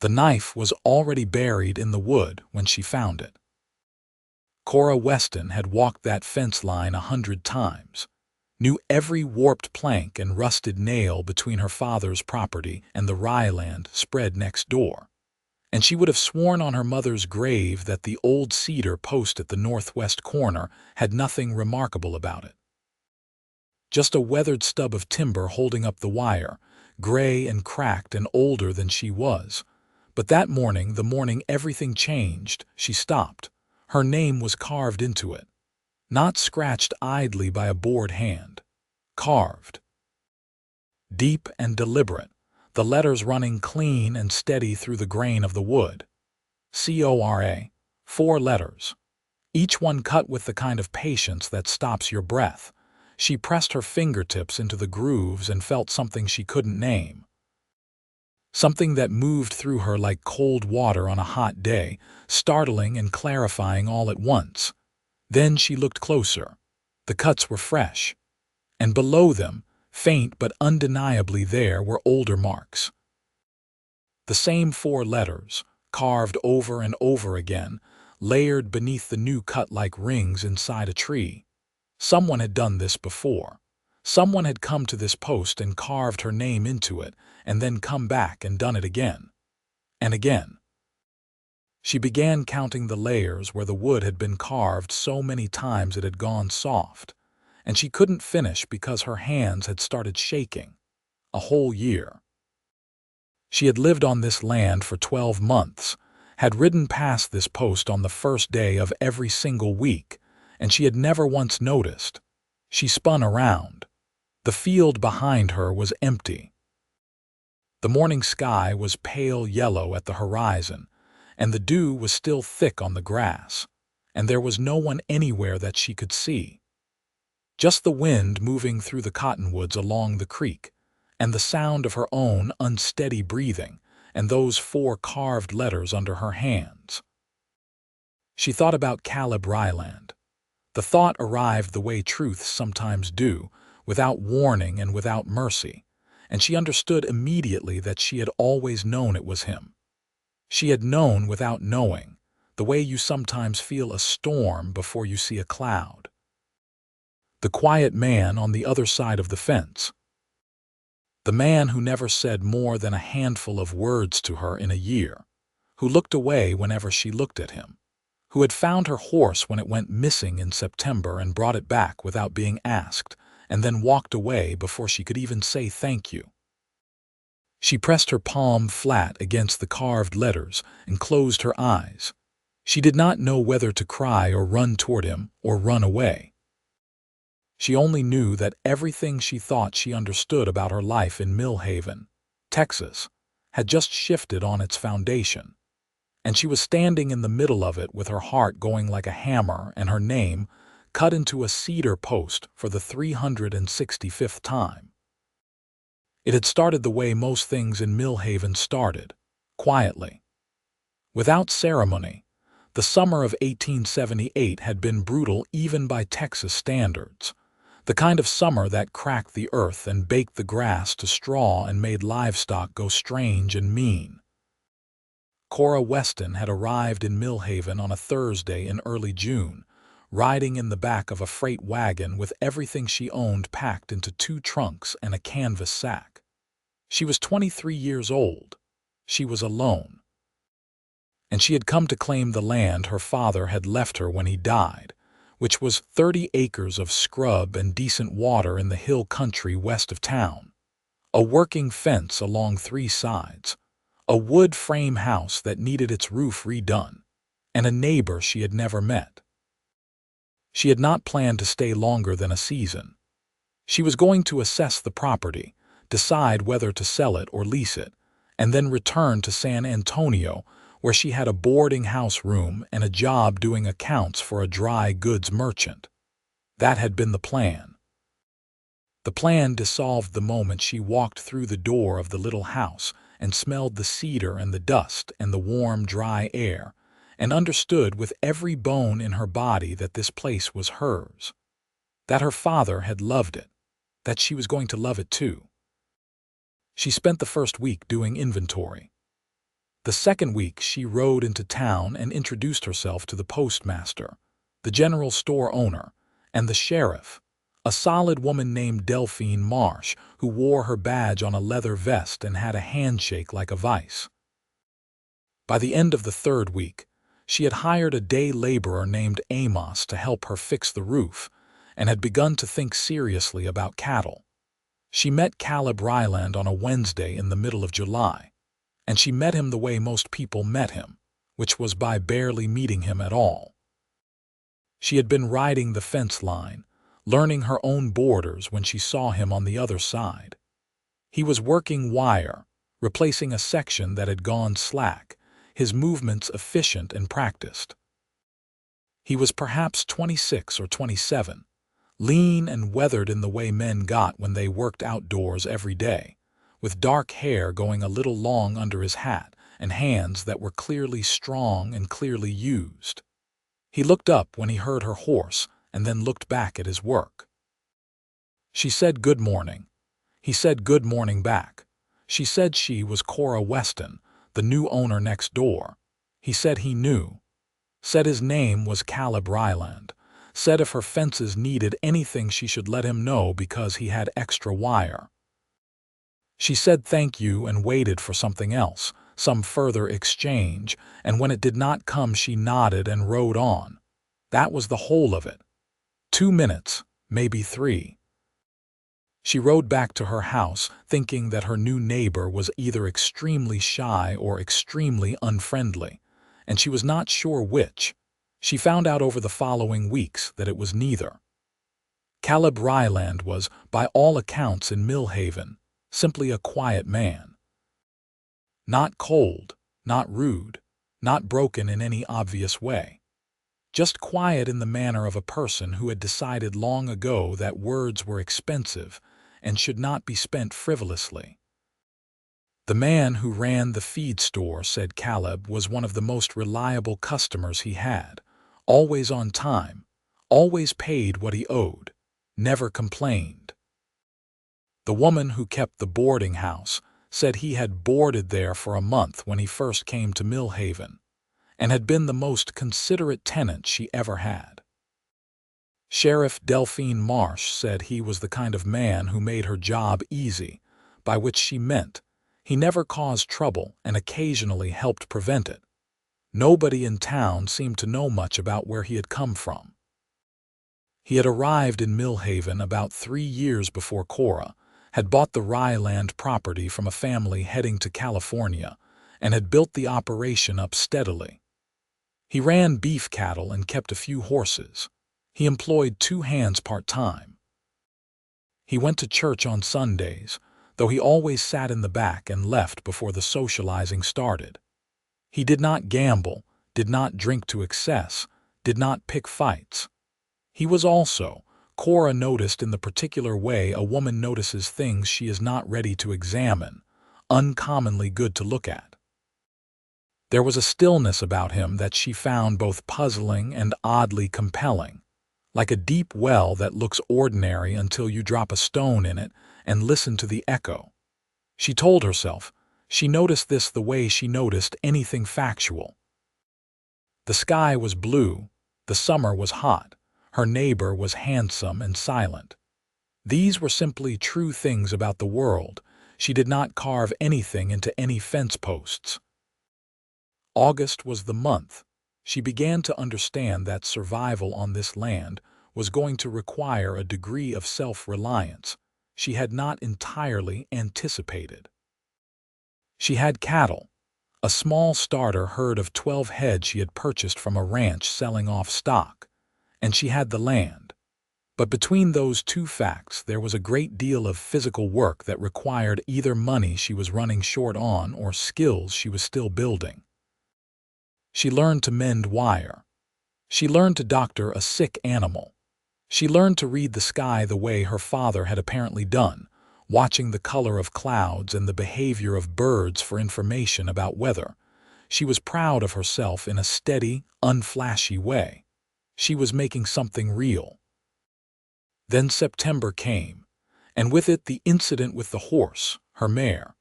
The knife was already buried in the wood when she found it. Cora Weston had walked that fence line 100 times, knew every warped plank and rusted nail between her father's property and the Ryland spread next door, and she would have sworn on her mother's grave that the old cedar post at the northwest corner had nothing remarkable about it. Just a weathered stub of timber holding up the wire, gray and cracked and older than she was. But that morning, the morning everything changed, she stopped. Her name was carved into it. Not scratched idly by a bored hand. Carved. Deep and deliberate, the letters running clean and steady through the grain of the wood. Cora, 4 letters. Each one cut with the kind of patience that stops your breath. She pressed her fingertips into the grooves and felt something she couldn't name. Something that moved through her like cold water on a hot day, startling and clarifying all at once. Then she looked closer. The cuts were fresh. And below them, faint but undeniably there, were older marks. The same 4 letters, carved over and over again, layered beneath the new cut like rings inside a tree. Someone had done this before. Someone had come to this post and carved her name into it, and then come back and done it again. And again. She began counting the layers where the wood had been carved so many times it had gone soft, and she couldn't finish because her hands had started shaking. A whole year. She had lived on this land for 12 months, had ridden past this post on the first day of every single week, and she had never once noticed. She spun around. The field behind her was empty. The morning sky was pale yellow at the horizon, and the dew was still thick on the grass, and there was no one anywhere that she could see. Just the wind moving through the cottonwoods along the creek, and the sound of her own unsteady breathing, and those 4 carved letters under her hands. She thought about Caleb Ryland. The thought arrived the way truths sometimes do, without warning and without mercy, and she understood immediately that she had always known it was him. She had known without knowing, the way you sometimes feel a storm before you see a cloud. The quiet man on the other side of the fence. The man who never said more than a handful of words to her in a year, who looked away whenever she looked at him, who had found her horse when it went missing in September and brought it back without being asked, and then walked away before she could even say thank you. She pressed her palm flat against the carved letters and closed her eyes. She did not know whether to cry or run toward him or run away. She only knew that everything she thought she understood about her life in Millhaven, Texas, had just shifted on its foundation, and she was standing in the middle of it with her heart going like a hammer and her name cut into a cedar post for the 365th time. It had started the way most things in Millhaven started, quietly. Without ceremony. The summer of 1878 had been brutal even by Texas standards, the kind of summer that cracked the earth and baked the grass to straw and made livestock go strange and mean. Cora Weston had arrived in Millhaven on a Thursday in early June, riding in the back of a freight wagon with everything she owned packed into 2 trunks and a canvas sack. She was 23 years old. She was alone. And she had come to claim the land her father had left her when he died, which was 30 acres of scrub and decent water in the hill country west of town, a working fence along 3 sides, a wood frame house that needed its roof redone, and a neighbor she had never met. She had not planned to stay longer than a season. She was going to assess the property, decide whether to sell it or lease it, and then return to San Antonio, where she had a boarding house room and a job doing accounts for a dry goods merchant. That had been the plan. The plan dissolved the moment she walked through the door of the little house and smelled the cedar and the dust and the warm, dry air, and understood with every bone in her body that this place was hers, that her father had loved it, that she was going to love it too. She spent the first week doing inventory. The second week, she rode into town and introduced herself to the postmaster, the general store owner, and the sheriff, a solid woman named Delphine Marsh, who wore her badge on a leather vest and had a handshake like a vice. By the end of the third week, she had hired a day laborer named Amos to help her fix the roof and had begun to think seriously about cattle. She met Caleb Ryland on a Wednesday in the middle of July, and she met him the way most people met him, which was by barely meeting him at all. She had been riding the fence line, learning her own borders when she saw him on the other side. He was working wire, replacing a section that had gone slack, his movements efficient and practiced. He was perhaps 26 or 27, lean and weathered in the way men got when they worked outdoors every day, with dark hair going a little long under his hat and hands that were clearly strong and clearly used. He looked up when he heard her horse and then looked back at his work. She said good morning. He said good morning back. She said she was Cora Weston, the new owner next door. He said he knew. Said his name was Caleb Ryland. Said if her fences needed anything she should let him know because he had extra wire. She said thank you and waited for something else, some further exchange, and when it did not come she nodded and rode on. That was the whole of it. 2 minutes, maybe 3. She rode back to her house, thinking that her new neighbor was either extremely shy or extremely unfriendly, and she was not sure which. She found out over the following weeks that it was neither. Caleb Ryland was, by all accounts in Millhaven, simply a quiet man. Not cold, not rude, not broken in any obvious way. Just quiet in the manner of a person who had decided long ago that words were expensive and should not be spent frivolously. The man who ran the feed store said Caleb was one of the most reliable customers he had, always on time, always paid what he owed, never complained. The woman who kept the boarding house said he had boarded there for a month when he first came to Millhaven, and had been the most considerate tenant she ever had. Sheriff Delphine Marsh said he was the kind of man who made her job easy, by which she meant he never caused trouble and occasionally helped prevent it. Nobody in town seemed to know much about where he had come from. He had arrived in Millhaven about 3 years before Cora, had bought the Ryland property from a family heading to California, and had built the operation up steadily. He ran beef cattle and kept a few horses. He employed 2 hands part-time. He went to church on Sundays, though he always sat in the back and left before the socializing started. He did not gamble, did not drink to excess, did not pick fights. He was also, Cora noticed in the particular way a woman notices things she is not ready to examine, uncommonly good to look at. There was a stillness about him that she found both puzzling and oddly compelling, like a deep well that looks ordinary until you drop a stone in it and listen to the echo. She told herself she noticed this the way she noticed anything factual. The sky was blue, the summer was hot, her neighbor was handsome and silent. These were simply true things about the world. She did not carve anything into any fence posts. August was the month. She began to understand that survival on this land was going to require a degree of self-reliance she had not entirely anticipated. She had cattle, a small starter herd of 12 head she had purchased from a ranch selling off stock, and she had the land. But between those 2 facts there was a great deal of physical work that required either money she was running short on or skills she was still building. She learned to mend wire. She learned to doctor a sick animal. She learned to read the sky the way her father had apparently done, watching the color of clouds and the behavior of birds for information about weather. She was proud of herself in a steady, unflashy way. She was making something real. Then September came, and with it the incident with the horse, her mare,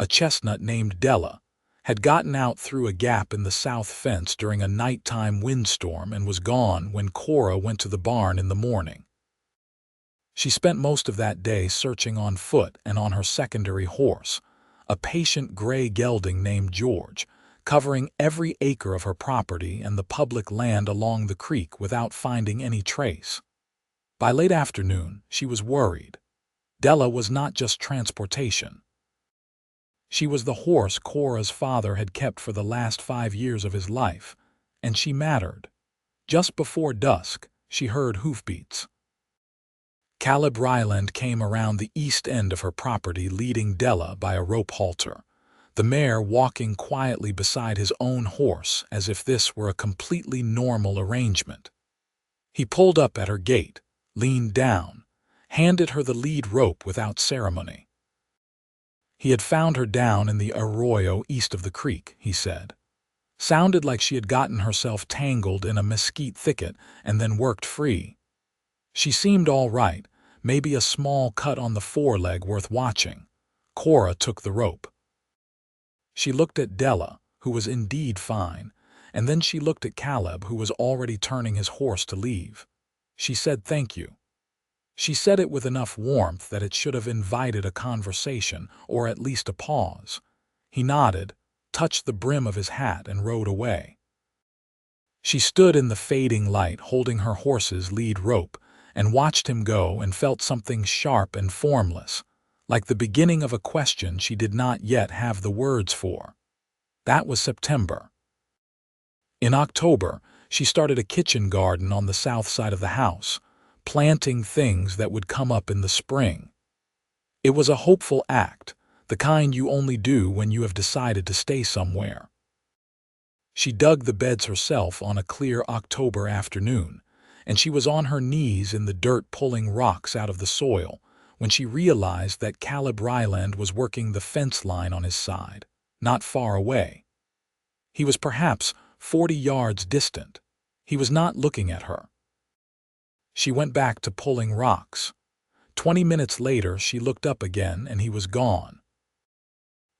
a chestnut named Della, had gotten out through a gap in the south fence during a nighttime windstorm and was gone when Cora went to the barn in the morning. She spent most of that day searching on foot and on her secondary horse, a patient gray gelding named George, covering every acre of her property and the public land along the creek without finding any trace. By late afternoon, she was worried. Della was not just transportation. She was the horse Cora's father had kept for the last 5 years of his life, and she mattered. Just before dusk, she heard hoofbeats. Caleb Ryland came around the east end of her property leading Della by a rope halter, the mare walking quietly beside his own horse as if this were a completely normal arrangement. He pulled up at her gate, leaned down, handed her the lead rope without ceremony. He had found her down in the arroyo east of the creek, he said. Sounded like she had gotten herself tangled in a mesquite thicket and then worked free. She seemed all right, maybe a small cut on the foreleg worth watching. Cora took the rope. She looked at Della, who was indeed fine, and then she looked at Caleb, who was already turning his horse to leave. She said thank you. She said it with enough warmth that it should have invited a conversation, or at least a pause. He nodded, touched the brim of his hat, and rode away. She stood in the fading light holding her horse's lead rope, and watched him go and felt something sharp and formless, like the beginning of a question she did not yet have the words for. That was September. In October, she started a kitchen garden on the south side of the house, planting things that would come up in the spring. It was a hopeful act, the kind you only do when you have decided to stay somewhere. She dug the beds herself on a clear October afternoon, and she was on her knees in the dirt pulling rocks out of the soil when she realized that Caleb Ryland was working the fence line on his side, not far away. He was perhaps 40 yards distant. He was not looking at her. She went back to pulling rocks. 20 minutes later, she looked up again and he was gone.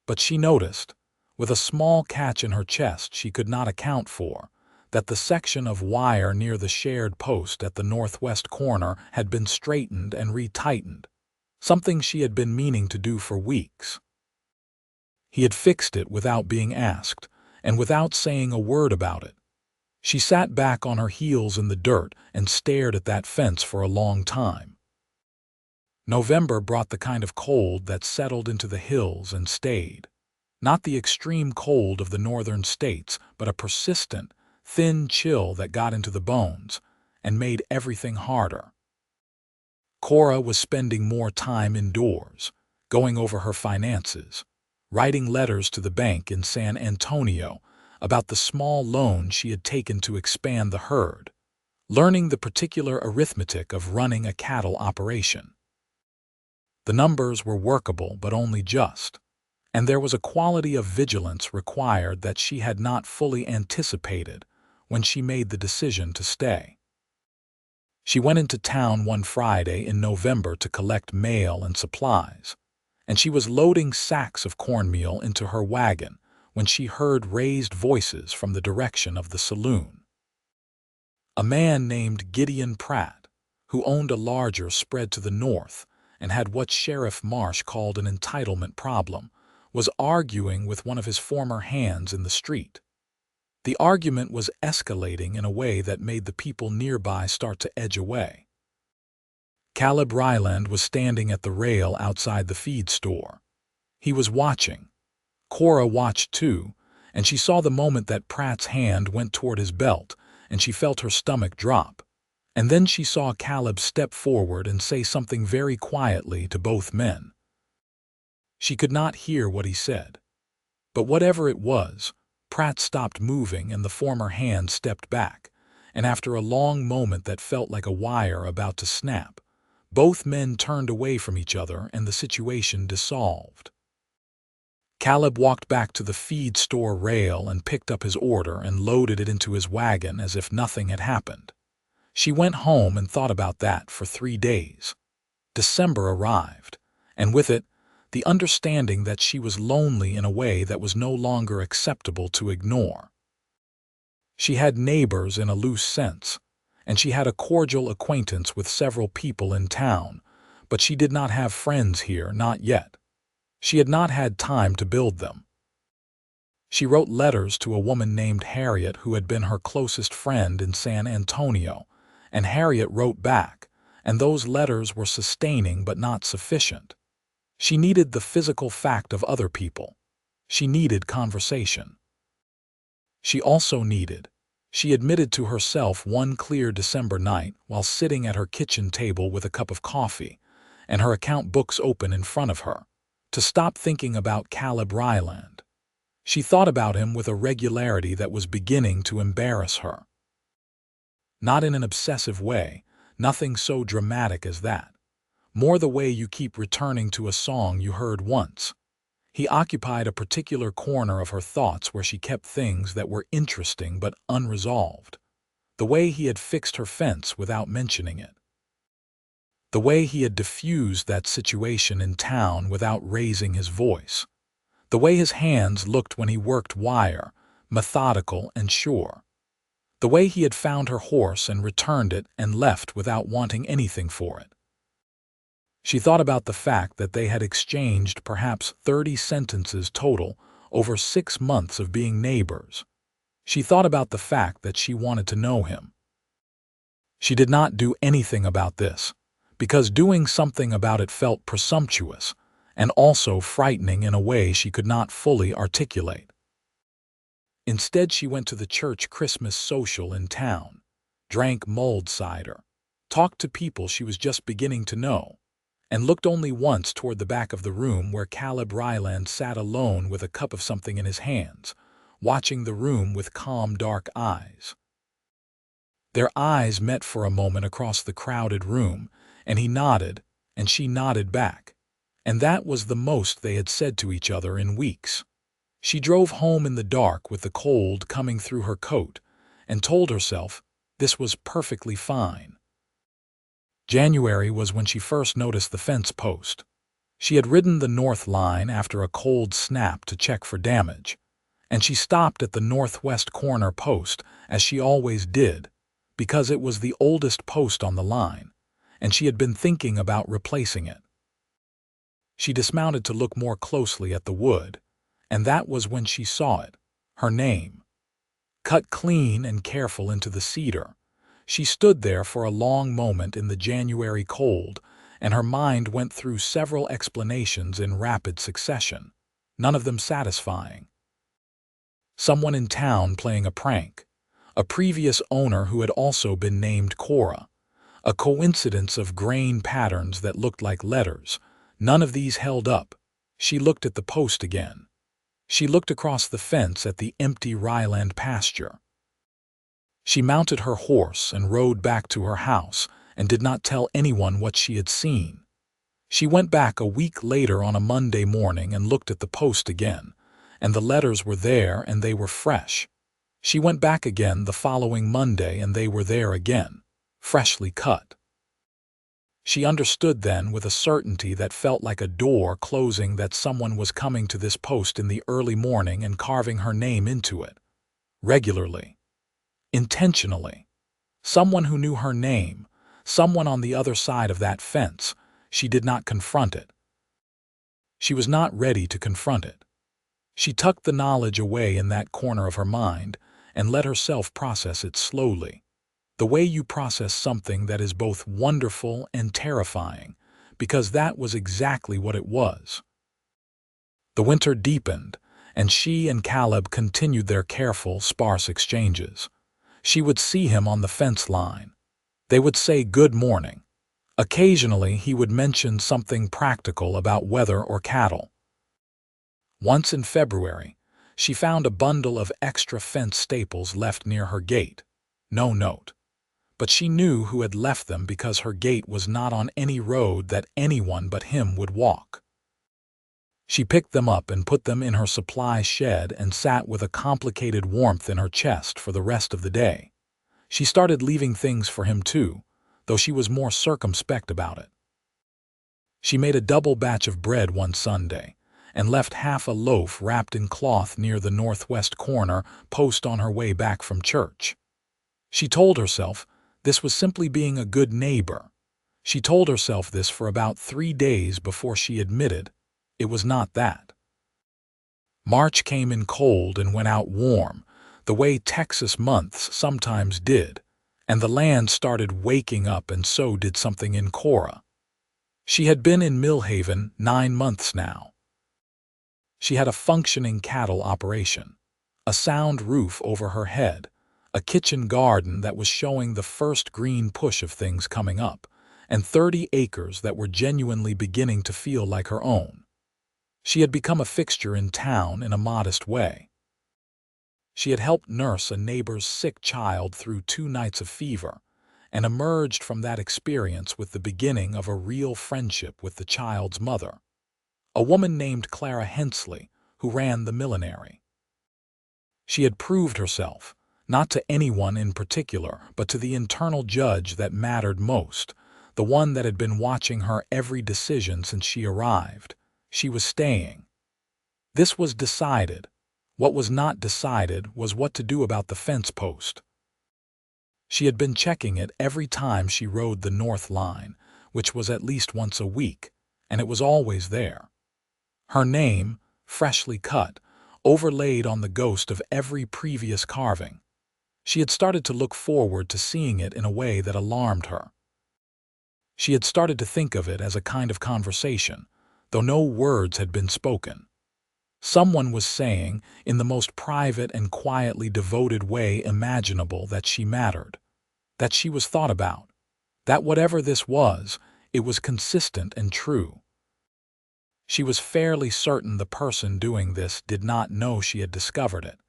But she noticed, with a small catch in her chest she could not account for, that the section of wire near the shared post at the northwest corner had been straightened and retightened, something she had been meaning to do for weeks. He had fixed it without being asked, and without saying a word about it. She sat back on her heels in the dirt and stared at that fence for a long time. November brought the kind of cold that settled into the hills and stayed. Not the extreme cold of the northern states, but a persistent, thin chill that got into the bones and made everything harder. Cora was spending more time indoors, going over her finances, writing letters to the bank in San Antonio about the small loan she had taken to expand the herd, learning the particular arithmetic of running a cattle operation. The numbers were workable but only just, and there was a quality of vigilance required that she had not fully anticipated when she made the decision to stay. She went into town one Friday in November to collect mail and supplies, and she was loading sacks of cornmeal into her wagon when she heard raised voices from the direction of the saloon. A man named Gideon Pratt, who owned a larger spread to the north and had what Sheriff Marsh called an entitlement problem, was arguing with one of his former hands in the street. The argument was escalating in a way that made the people nearby start to edge away. Caleb Ryland was standing at the rail outside the feed store. He was watching. Cora watched too, and she saw the moment that Pratt's hand went toward his belt, and she felt her stomach drop. And then she saw Caleb step forward and say something very quietly to both men. She could not hear what he said. But whatever it was, Pratt stopped moving and the former hand stepped back, and after a long moment that felt like a wire about to snap, both men turned away from each other and the situation dissolved. Caleb walked back to the feed store rail and picked up his order and loaded it into his wagon as if nothing had happened. She went home and thought about that for 3 days. December arrived, and with it, the understanding that she was lonely in a way that was no longer acceptable to ignore. She had neighbors in a loose sense, and she had a cordial acquaintance with several people in town, but she did not have friends here, not yet. She had not had time to build them. She wrote letters to a woman named Harriet who had been her closest friend in San Antonio, and Harriet wrote back, and those letters were sustaining but not sufficient. She needed the physical fact of other people. She needed conversation. She also needed. She admitted to herself one clear December night while sitting at her kitchen table with a cup of coffee and her account books open in front of her, to stop thinking about Caleb Ryland. She thought about him with a regularity that was beginning to embarrass her. Not in an obsessive way, nothing so dramatic as that. More the way you keep returning to a song you heard once. He occupied a particular corner of her thoughts where she kept things that were interesting but unresolved. The way he had fixed her fence without mentioning it. The way he had diffused that situation in town without raising his voice. The way his hands looked when he worked wire, methodical and sure. The way he had found her horse and returned it and left without wanting anything for it. She thought about the fact that they had exchanged perhaps 30 sentences total over 6 months of being neighbors. She thought about the fact that she wanted to know him. She did not do anything about this, because doing something about it felt presumptuous and also frightening in a way she could not fully articulate. Instead, she went to the church Christmas social in town, drank mulled cider, talked to people she was just beginning to know, and looked only once toward the back of the room where Caleb Ryland sat alone with a cup of something in his hands, watching the room with calm, dark eyes. Their eyes met for a moment across the crowded room, and he nodded, and she nodded back, and that was the most they had said to each other in weeks. She drove home in the dark with the cold coming through her coat, and told herself this was perfectly fine. January was when she first noticed the fence post. She had ridden the north line after a cold snap to check for damage, and she stopped at the northwest corner post, as she always did, because it was the oldest post on the line, and she had been thinking about replacing it. She dismounted to look more closely at the wood, and that was when she saw it, her name. Cut clean and careful into the cedar. She stood there for a long moment in the January cold, and her mind went through several explanations in rapid succession, none of them satisfying. Someone in town playing a prank, a previous owner who had also been named Cora, a coincidence of grain patterns that looked like letters. None of these held up. She looked at the post again. She looked across the fence at the empty Ryland pasture. She mounted her horse and rode back to her house and did not tell anyone what she had seen. She went back a week later on a Monday morning and looked at the post again, and the letters were there and they were fresh. She went back again the following Monday and they were there again, freshly cut. She understood then with a certainty that felt like a door closing that someone was coming to this post in the early morning and carving her name into it. Regularly. Intentionally. Someone who knew her name, someone on the other side of that fence. She did not confront it. She was not ready to confront it. She tucked the knowledge away in that corner of her mind and let herself process it slowly. The way you process something that is both wonderful and terrifying, because that was exactly what it was. The winter deepened, and she and Caleb continued their careful, sparse exchanges. She would see him on the fence line. They would say good morning. Occasionally he would mention something practical about weather or cattle. Once in February, she found a bundle of extra fence staples left near her gate. No note. But she knew who had left them because her gate was not on any road that anyone but him would walk. She picked them up and put them in her supply shed and sat with a complicated warmth in her chest for the rest of the day. She started leaving things for him too, though she was more circumspect about it. She made a double batch of bread one Sunday and left half a loaf wrapped in cloth near the northwest corner post on her way back from church. She told herself this was simply being a good neighbor. She told herself this for about 3 days before she admitted it was not that. March came in cold and went out warm, the way Texas months sometimes did, and the land started waking up, and so did something in Cora. She had been in Millhaven 9 months now. She had a functioning cattle operation, a sound roof over her head, a kitchen garden that was showing the first green push of things coming up, and 30 acres that were genuinely beginning to feel like her own. She had become a fixture in town in a modest way. She had helped nurse a neighbor's sick child through 2 nights of fever, and emerged from that experience with the beginning of a real friendship with the child's mother, a woman named Clara Hensley, who ran the millinery. She had proved herself, not to anyone in particular, but to the internal judge that mattered most, the one that had been watching her every decision since she arrived. She was staying. This was decided. What was not decided was what to do about the fence post. She had been checking it every time she rode the North Line, which was at least once a week, and it was always there. Her name, freshly cut, overlaid on the ghost of every previous carving. She had started to look forward to seeing it in a way that alarmed her. She had started to think of it as a kind of conversation, though no words had been spoken. Someone was saying, in the most private and quietly devoted way imaginable, that she mattered, that she was thought about, that whatever this was, it was consistent and true. She was fairly certain the person doing this did not know she had discovered it.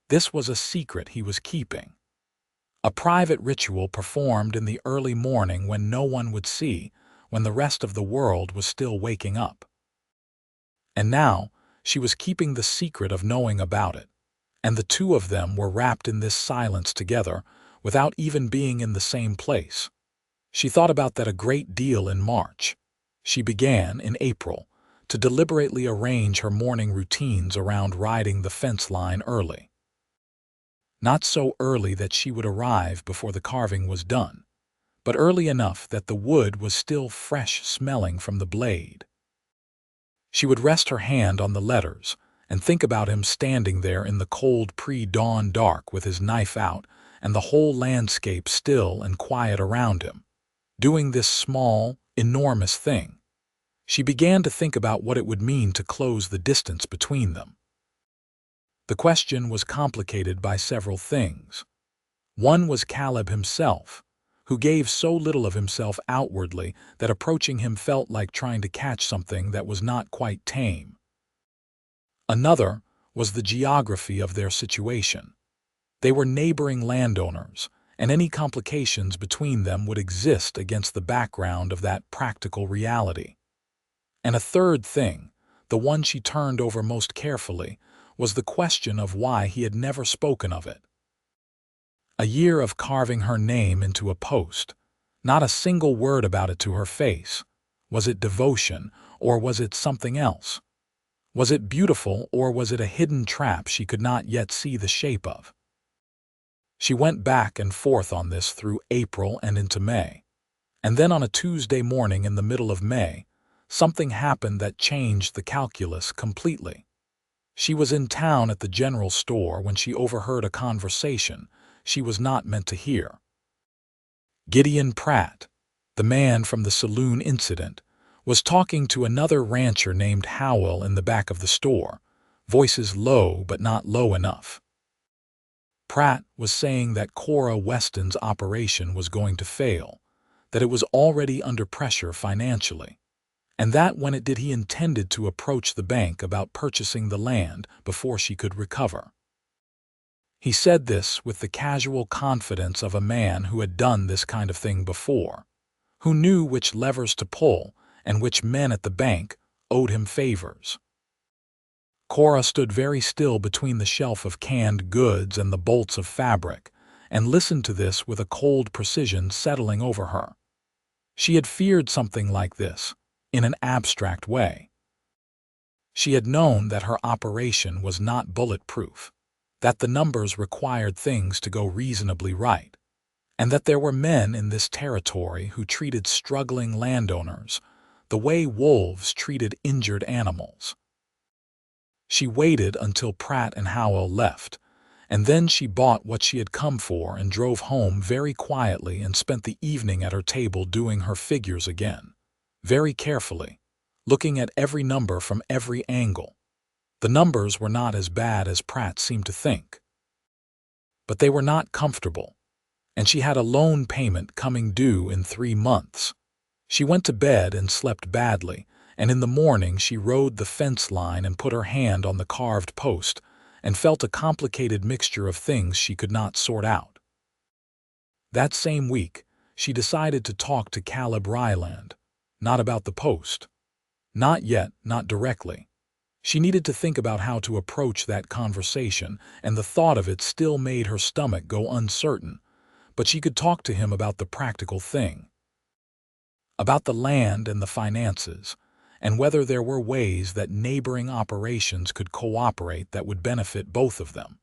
This was a secret he was keeping. A private ritual performed in the early morning when no one would see, when the rest of the world was still waking up. And now, she was keeping the secret of knowing about it, and the two of them were wrapped in this silence together, without even being in the same place. She thought about that a great deal in March. She began, in April, to deliberately arrange her morning routines around riding the fence line early. Not so early that she would arrive before the carving was done, but early enough that the wood was still fresh smelling from the blade. She would rest her hand on the letters and think about him standing there in the cold pre-dawn dark with his knife out and the whole landscape still and quiet around him, doing this small, enormous thing. She began to think about what it would mean to close the distance between them. The question was complicated by several things. One was Caleb himself, who gave so little of himself outwardly that approaching him felt like trying to catch something that was not quite tame. Another was the geography of their situation. They were neighboring landowners, and any complications between them would exist against the background of that practical reality. And a third thing, the one she turned over most carefully, was the question of why he had never spoken of it. A year of carving her name into a post, not a single word about it to her face. Was it devotion, or was it something else? Was it beautiful, or was it a hidden trap she could not yet see the shape of? She went back and forth on this through April and into May. And then on a Tuesday morning in the middle of May, something happened that changed the calculus completely. She was in town at the general store when she overheard a conversation she was not meant to hear. Gideon Pratt, the man from the saloon incident, was talking to another rancher named Howell in the back of the store, voices low but not low enough. Pratt was saying that Cora Weston's operation was going to fail, that it was already under pressure financially, and that when it did he intended to approach the bank about purchasing the land before she could recover. He said this with the casual confidence of a man who had done this kind of thing before, who knew which levers to pull and which men at the bank owed him favors. Cora stood very still between the shelf of canned goods and the bolts of fabric, and listened to this with a cold precision settling over her. She had feared something like this, in an abstract way. She had known that her operation was not bulletproof, that the numbers required things to go reasonably right, and that there were men in this territory who treated struggling landowners the way wolves treated injured animals. She waited until Pratt and Howell left, and then she bought what she had come for and drove home very quietly and spent the evening at her table doing her figures again, very carefully, looking at every number from every angle. The numbers were not as bad as Pratt seemed to think, but they were not comfortable, and she had a loan payment coming due in 3 months. She went to bed and slept badly, and in the morning she rode the fence line and put her hand on the carved post and felt a complicated mixture of things she could not sort out. That same week, she decided to talk to Caleb Ryland, not about the post. Not yet, not directly. She needed to think about how to approach that conversation, and the thought of it still made her stomach go uncertain, but she could talk to him about the practical thing, about the land and the finances, and whether there were ways that neighboring operations could cooperate that would benefit both of them.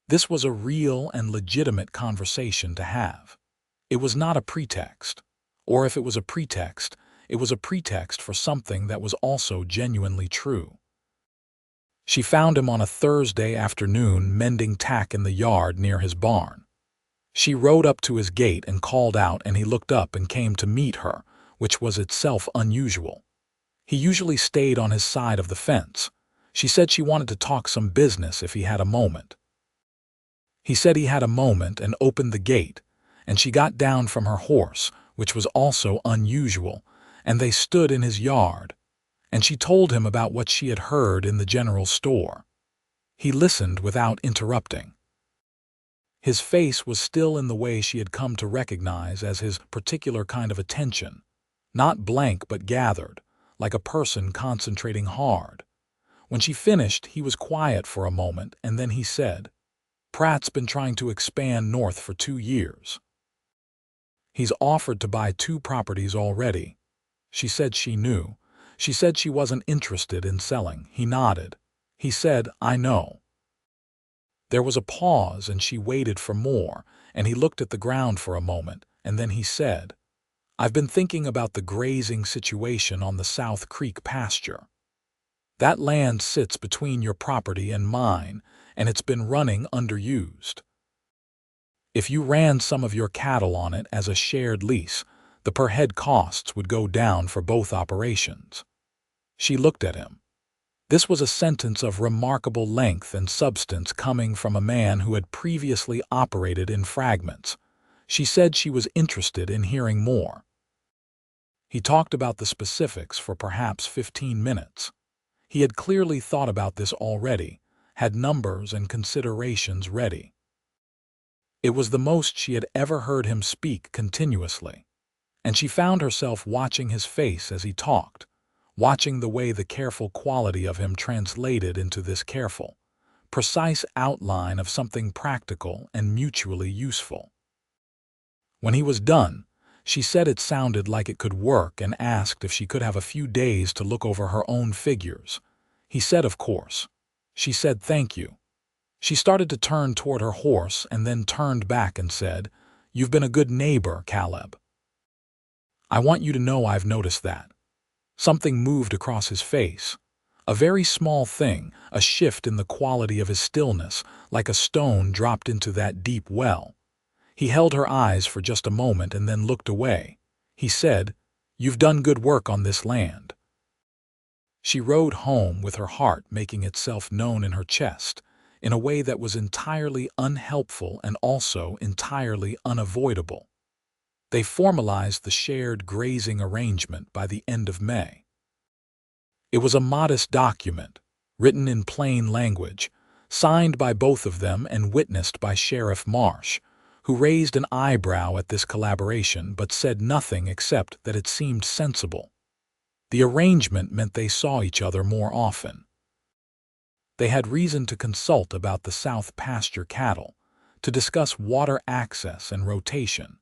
This was a real and legitimate conversation to have. It was not a pretext, or if it was a pretext, it was a pretext for something that was also genuinely true. She found him on a Thursday afternoon mending tack in the yard near his barn. She rode up to his gate and called out, and he looked up and came to meet her, which was itself unusual. He usually stayed on his side of the fence. She said she wanted to talk some business if he had a moment. He said he had a moment and opened the gate, and she got down from her horse, which was also unusual, and they stood in his yard, and she told him about what she had heard in the general store. He listened without interrupting. His face was still in the way she had come to recognize as his particular kind of attention, not blank but gathered, like a person concentrating hard. When she finished, he was quiet for a moment, and then he said, "Pratt's been trying to expand north for 2 years. He's offered to buy 2 properties already." She said she knew. She said she wasn't interested in selling. He nodded. He said, "I know." There was a pause, and she waited for more, and he looked at the ground for a moment, and then he said, "I've been thinking about the grazing situation on the South Creek pasture. That land sits between your property and mine, and it's been running underused. If you ran some of your cattle on it as a shared lease, the per-head costs would go down for both operations." She looked at him. This was a sentence of remarkable length and substance coming from a man who had previously operated in fragments. She said she was interested in hearing more. He talked about the specifics for perhaps 15 minutes. He had clearly thought about this already, had numbers and considerations ready. It was the most she had ever heard him speak continuously, and she found herself watching his face as he talked, watching the way the careful quality of him translated into this careful, precise outline of something practical and mutually useful. When he was done, she said it sounded like it could work and asked if she could have a few days to look over her own figures. He said, "Of course." She said, "Thank you." She started to turn toward her horse and then turned back and said, "You've been a good neighbor, Caleb. I want you to know I've noticed that." Something moved across his face. A very small thing, a shift in the quality of his stillness, like a stone dropped into that deep well. He held her eyes for just a moment and then looked away. He said, "You've done good work on this land." She rode home with her heart making itself known in her chest, in a way that was entirely unhelpful and also entirely unavoidable. They formalized the shared grazing arrangement by the end of May. It was a modest document, written in plain language, signed by both of them and witnessed by Sheriff Marsh, who raised an eyebrow at this collaboration but said nothing except that it seemed sensible. The arrangement meant they saw each other more often. They had reason to consult about the South pasture cattle, to discuss water access and rotation,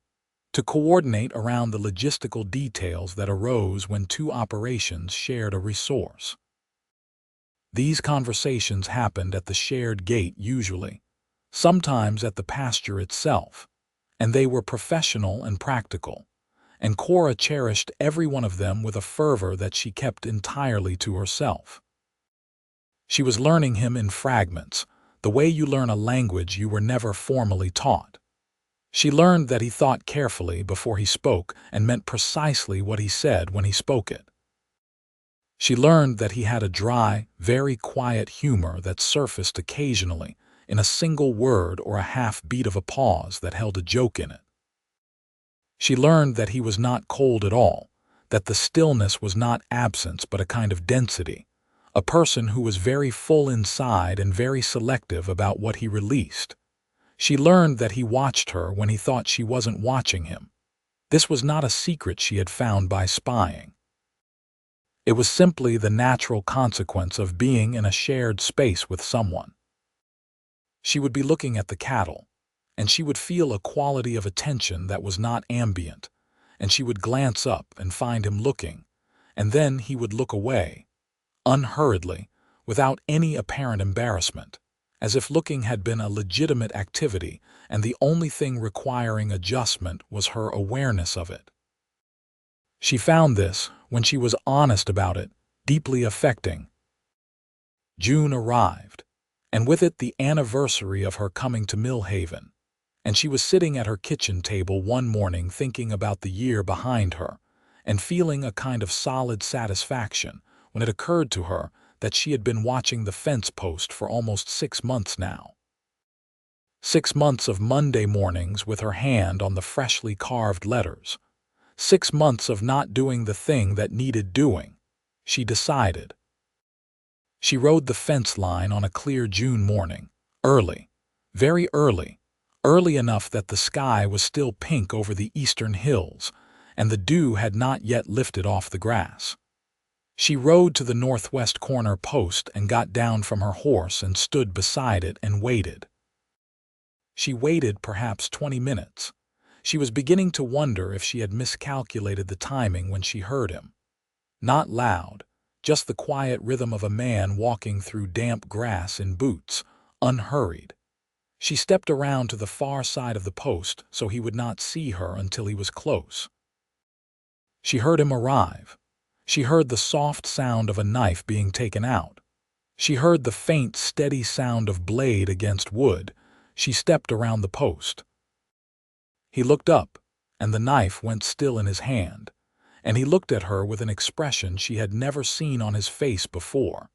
to coordinate around the logistical details that arose when two operations shared a resource. These conversations happened at the shared gate usually, sometimes at the pasture itself, and they were professional and practical, and Cora cherished every one of them with a fervor that she kept entirely to herself. She was learning him in fragments, the way you learn a language you were never formally taught. She learned that he thought carefully before he spoke and meant precisely what he said when he spoke it. She learned that he had a dry, very quiet humor that surfaced occasionally in a single word or a half-beat of a pause that held a joke in it. She learned that he was not cold at all, that the stillness was not absence but a kind of density, a person who was very full inside and very selective about what he released. She learned that he watched her when he thought she wasn't watching him. This was not a secret she had found by spying. It was simply the natural consequence of being in a shared space with someone. She would be looking at the cattle, and she would feel a quality of attention that was not ambient, and she would glance up and find him looking, and then he would look away, unhurriedly, without any apparent embarrassment, as if looking had been a legitimate activity and the only thing requiring adjustment was her awareness of it. She found this, when she was honest about it, deeply affecting. June arrived, and with it the anniversary of her coming to Millhaven, and she was sitting at her kitchen table one morning thinking about the year behind her and feeling a kind of solid satisfaction when it occurred to her that she had been watching the fence post for almost 6 months now. 6 months of Monday mornings with her hand on the freshly carved letters. 6 months of not doing the thing that needed doing, she decided. She rode the fence line on a clear June morning, early, very early, early enough that the sky was still pink over the eastern hills, and the dew had not yet lifted off the grass. She rode to the northwest corner post and got down from her horse and stood beside it and waited. She waited perhaps 20 minutes. She was beginning to wonder if she had miscalculated the timing when she heard him. Not loud, just the quiet rhythm of a man walking through damp grass in boots, unhurried. She stepped around to the far side of the post so he would not see her until he was close. She heard him arrive. She heard the soft sound of a knife being taken out. She heard the faint, steady sound of blade against wood. She stepped around the post. He looked up, and the knife went still in his hand, and he looked at her with an expression she had never seen on his face before,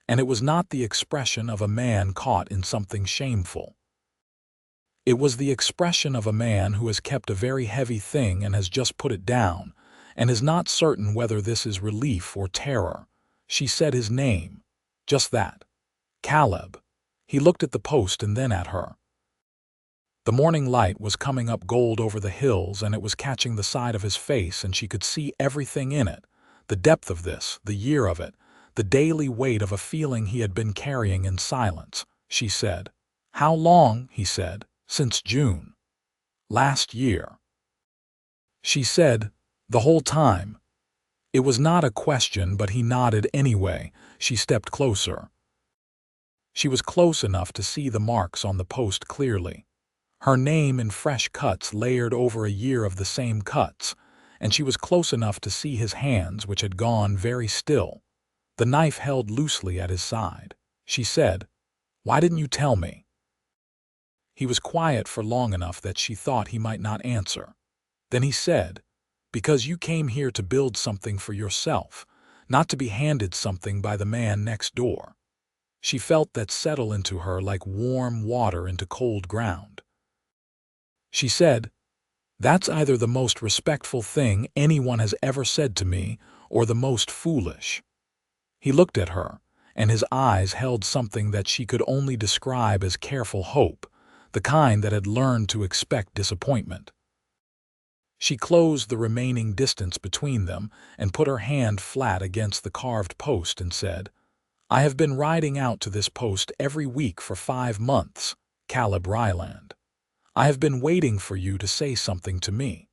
and it was not the expression of a man caught in something shameful. It was the expression of a man who has kept a very heavy thing and has just put it down, and is not certain whether this is relief or terror. She said his name, just that. Caleb. He looked at the post and then at her. The morning light was coming up gold over the hills, and it was catching the side of his face, and she could see everything in it, the depth of this, the year of it, the daily weight of a feeling he had been carrying in silence. She said, "How long?" he said. "Since June. Last year." She said, "The whole time." It was not a question, but he nodded anyway. She stepped closer. She was close enough to see the marks on the post clearly. Her name in fresh cuts layered over a year of the same cuts, and she was close enough to see his hands, which had gone very still, the knife held loosely at his side. She said, "Why didn't you tell me?" He was quiet for long enough that she thought he might not answer. Then he said, "Because you came here to build something for yourself, not to be handed something by the man next door." She felt that settle into her like warm water into cold ground. She said, "That's either the most respectful thing anyone has ever said to me or the most foolish." He looked at her, and his eyes held something that she could only describe as careful hope, the kind that had learned to expect disappointment. She closed the remaining distance between them and put her hand flat against the carved post and said, "I have been riding out to this post every week for 5 months, Caleb Ryland. I have been waiting for you to say something to me.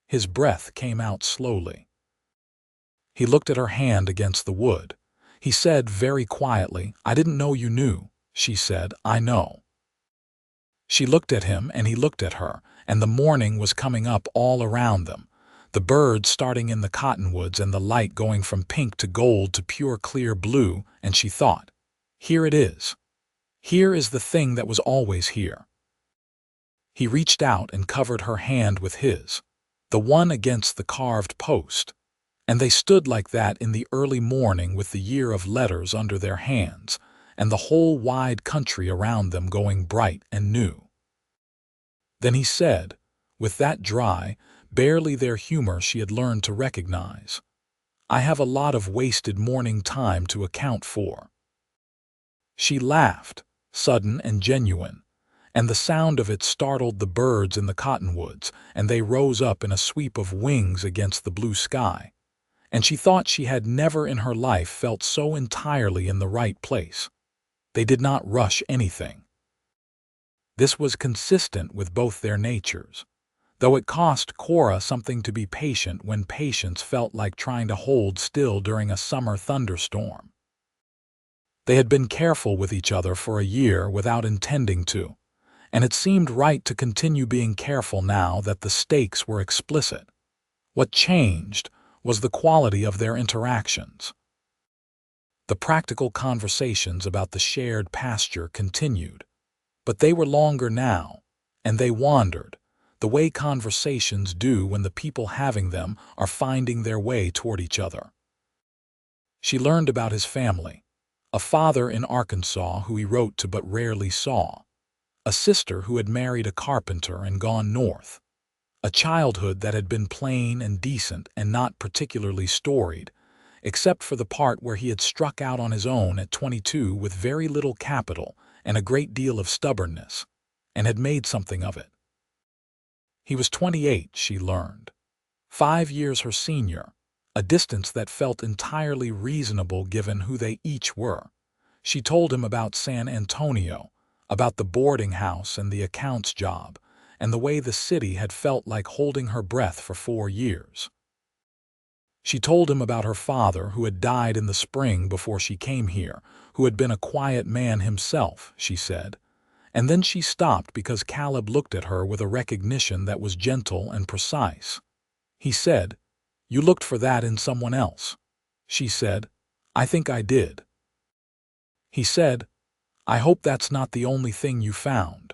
His breath came out slowly. He looked at her hand against the wood. He said very quietly, "I didn't know you knew." She said, "I know." She looked at him and he looked at her, and the morning was coming up all around them, the birds starting in the cottonwoods and the light going from pink to gold to pure clear blue, and she thought, "Here it is. Here is the thing that was always here." He reached out and covered her hand with his, the one against the carved post, and they stood like that in the early morning with the year of letters under their hands, and the whole wide country around them going bright and new. Then he said, with that dry, barely their humor she had learned to recognize, "I have a lot of wasted morning time to account for." She laughed, sudden and genuine, and the sound of it startled the birds in the cottonwoods, and they rose up in a sweep of wings against the blue sky, and she thought she had never in her life felt so entirely in the right place. They did not rush anything. This was consistent with both their natures, though it cost Cora something to be patient when patience felt like trying to hold still during a summer thunderstorm. They had been careful with each other for a year without intending to, and it seemed right to continue being careful now that the stakes were explicit. What changed was the quality of their interactions. The practical conversations about the shared pasture continued, but they were longer now, and they wandered, the way conversations do when the people having them are finding their way toward each other. She learned about his family, a father in Arkansas who he wrote to but rarely saw, a sister who had married a carpenter and gone north, a childhood that had been plain and decent and not particularly storied, except for the part where he had struck out on his own at 22 with very little capital and a great deal of stubbornness, and had made something of it. He was 28, she learned, 5 years her senior, a distance that felt entirely reasonable given who they each were. She told him about San Antonio, about the boarding house and the accounts job, and the way the city had felt like holding her breath for 4 years. She told him about her father who had died in the spring before she came here, who had been a quiet man himself, she said. And then she stopped because Caleb looked at her with a recognition that was gentle and precise. He said, "You looked for that in someone else." She said, "I think I did." He said, "I hope that's not the only thing you found."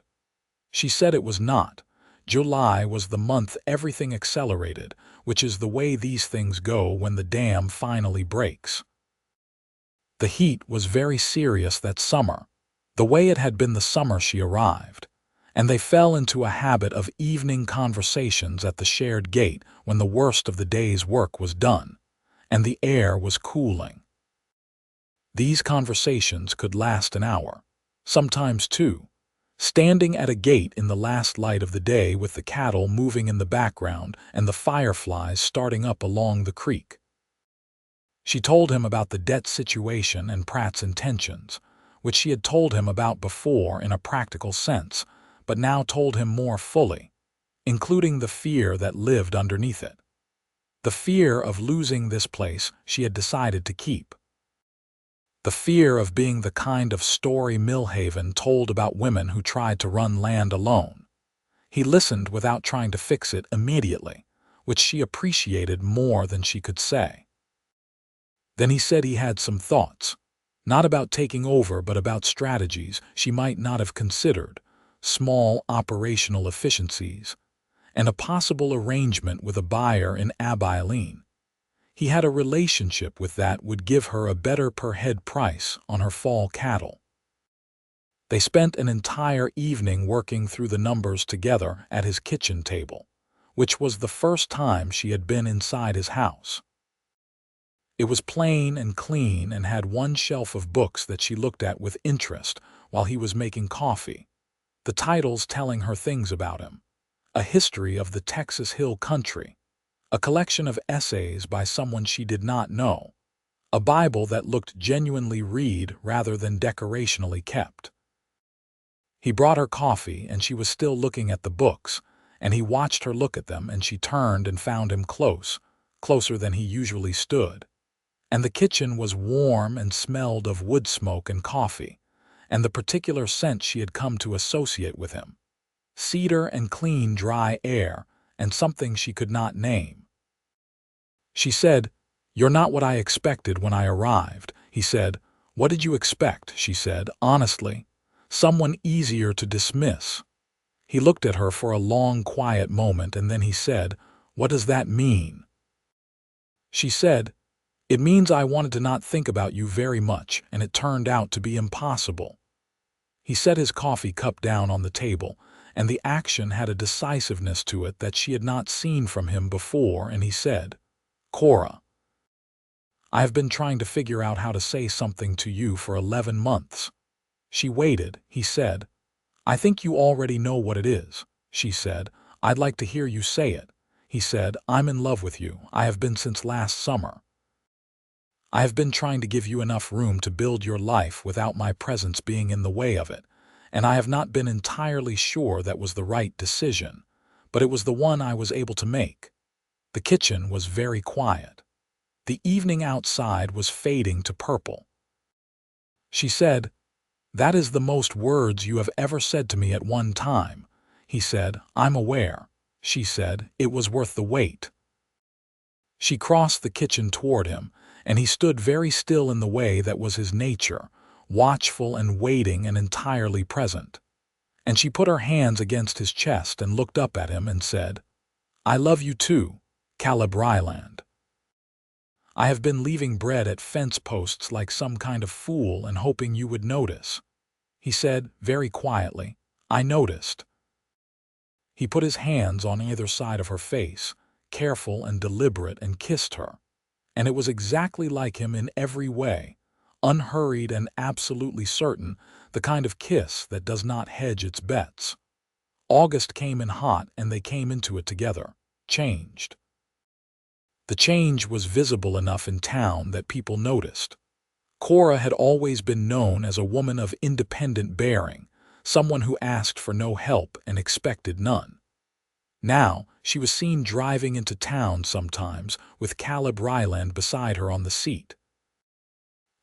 She said it was not. July was the month everything accelerated, which is the way these things go when the dam finally breaks. The heat was very serious that summer, the way it had been the summer she arrived, and they fell into a habit of evening conversations at the shared gate when the worst of the day's work was done, and the air was cooling. These conversations could last an hour, sometimes 2. Standing at a gate in the last light of the day with the cattle moving in the background and the fireflies starting up along the creek. She told him about the debt situation and Pratt's intentions, which she had told him about before in a practical sense, but now told him more fully, including the fear that lived underneath it. The fear of losing this place she had decided to keep. The fear of being the kind of story Millhaven told about women who tried to run land alone. He listened without trying to fix it immediately, which she appreciated more than she could say. Then he said he had some thoughts, not about taking over but about strategies she might not have considered, small operational efficiencies, and a possible arrangement with a buyer in Abilene. He had a relationship with that would give her a better per-head price on her fall cattle. They spent an entire evening working through the numbers together at his kitchen table, which was the first time she had been inside his house. It was plain and clean and had one shelf of books that she looked at with interest while he was making coffee, the titles telling her things about him, a history of the Texas Hill Country, a collection of essays by someone she did not know, a Bible that looked genuinely read rather than decorationally kept. He brought her coffee and she was still looking at the books, and he watched her look at them, and she turned and found him closer than he usually stood. And the kitchen was warm and smelled of wood smoke and coffee, and the particular scent she had come to associate with him. Cedar and clean, dry air, and something she could not name. She said, "You're not what I expected when I arrived." He said, "What did you expect?" She said, "Honestly, someone easier to dismiss." He looked at her for a long, quiet moment, and then he said, "What does that mean?" She said, "It means I wanted to not think about you very much, and it turned out to be impossible." He set his coffee cup down on the table, and the action had a decisiveness to it that she had not seen from him before, and he said, "Cora, I have been trying to figure out how to say something to you for 11 months. She waited. He said, "I think you already know what it is." She said, "I'd like to hear you say it." He said, "I'm in love with you. I have been since last summer. I have been trying to give you enough room to build your life without my presence being in the way of it, and I have not been entirely sure that was the right decision, but it was the one I was able to make." The kitchen was very quiet. The evening outside was fading to purple. She said, "That is the most words you have ever said to me at one time." He said, "I'm aware." She said, "It was worth the wait." She crossed the kitchen toward him, and he stood very still in the way that was his nature, watchful and waiting and entirely present. And she put her hands against his chest and looked up at him and said, "I love you too, Ryland. I have been leaving bread at fence posts like some kind of fool and hoping you would notice." He said, very quietly, "I noticed." He put his hands on either side of her face, careful and deliberate, and kissed her. And it was exactly like him in every way, unhurried and absolutely certain, the kind of kiss that does not hedge its bets. August came in hot, and they came into it together, changed. The change was visible enough in town that people noticed. Cora had always been known as a woman of independent bearing, someone who asked for no help and expected none. Now, she was seen driving into town sometimes with Ryland beside her on the seat.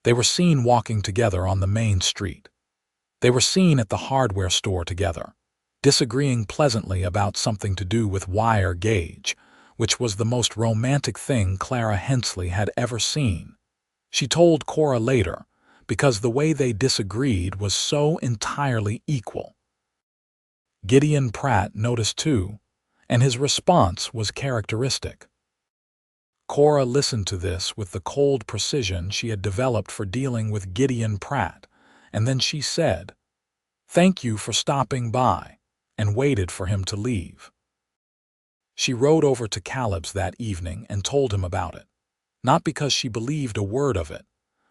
They were seen walking together on the main street. They were seen at the hardware store together, disagreeing pleasantly about something to do with wire gauge, which was the most romantic thing Clara Hensley had ever seen. She told Cora later, because the way they disagreed was so entirely equal. Gideon Pratt noticed too, and his response was characteristic. Cora listened to this with the cold precision she had developed for dealing with Gideon Pratt, and then she said, "Thank you for stopping by," and waited for him to leave. She rode over to Caleb's that evening and told him about it, not because she believed a word of it,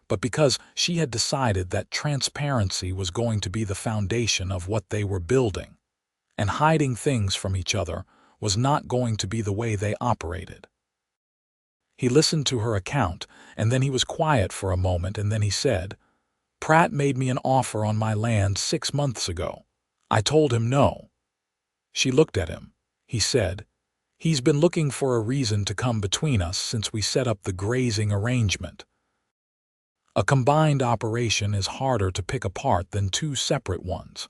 but because she had decided that transparency was going to be the foundation of what they were building, and hiding things from each other was not going to be the way they operated. He listened to her account, and then he was quiet for a moment, and then he said, "Pratt made me an offer on my land 6 months ago. I told him no." She looked at him. He said, "He's been looking for a reason to come between us since we set up the grazing arrangement." A combined operation is harder to pick apart than two separate ones.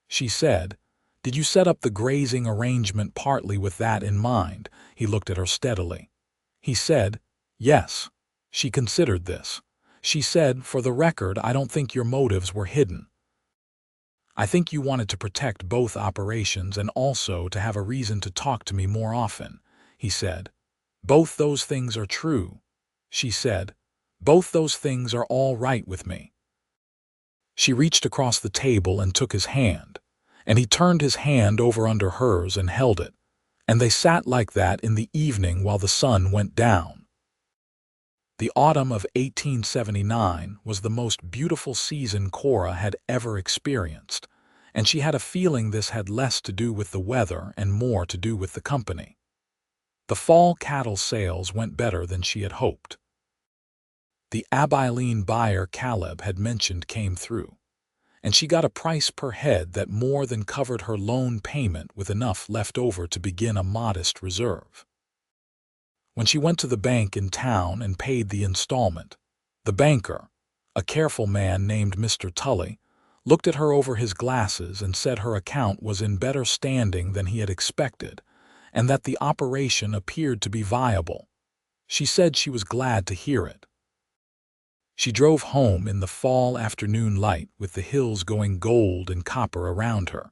She said, "Did you set up the grazing arrangement partly with that in mind?" He looked at her steadily. He said, "Yes." She considered this. She said, "For the record, I don't think your motives were hidden. I think you wanted to protect both operations and also to have a reason to talk to me more often." He said, "Both those things are true." She said, "Both those things are all right with me." She reached across the table and took his hand, and he turned his hand over under hers and held it, and they sat like that in the evening while the sun went down. The autumn of 1879 was the most beautiful season Cora had ever experienced, and she had a feeling this had less to do with the weather and more to do with the company. The fall cattle sales went better than she had hoped. The Abilene buyer Caleb had mentioned came through, and she got a price per head that more than covered her loan payment with enough left over to begin a modest reserve. When she went to the bank in town and paid the installment, the banker, a careful man named Mr. Tully, looked at her over his glasses and said her account was in better standing than he had expected, and that the operation appeared to be viable. She said she was glad to hear it. She drove home in the fall afternoon light with the hills going gold and copper around her,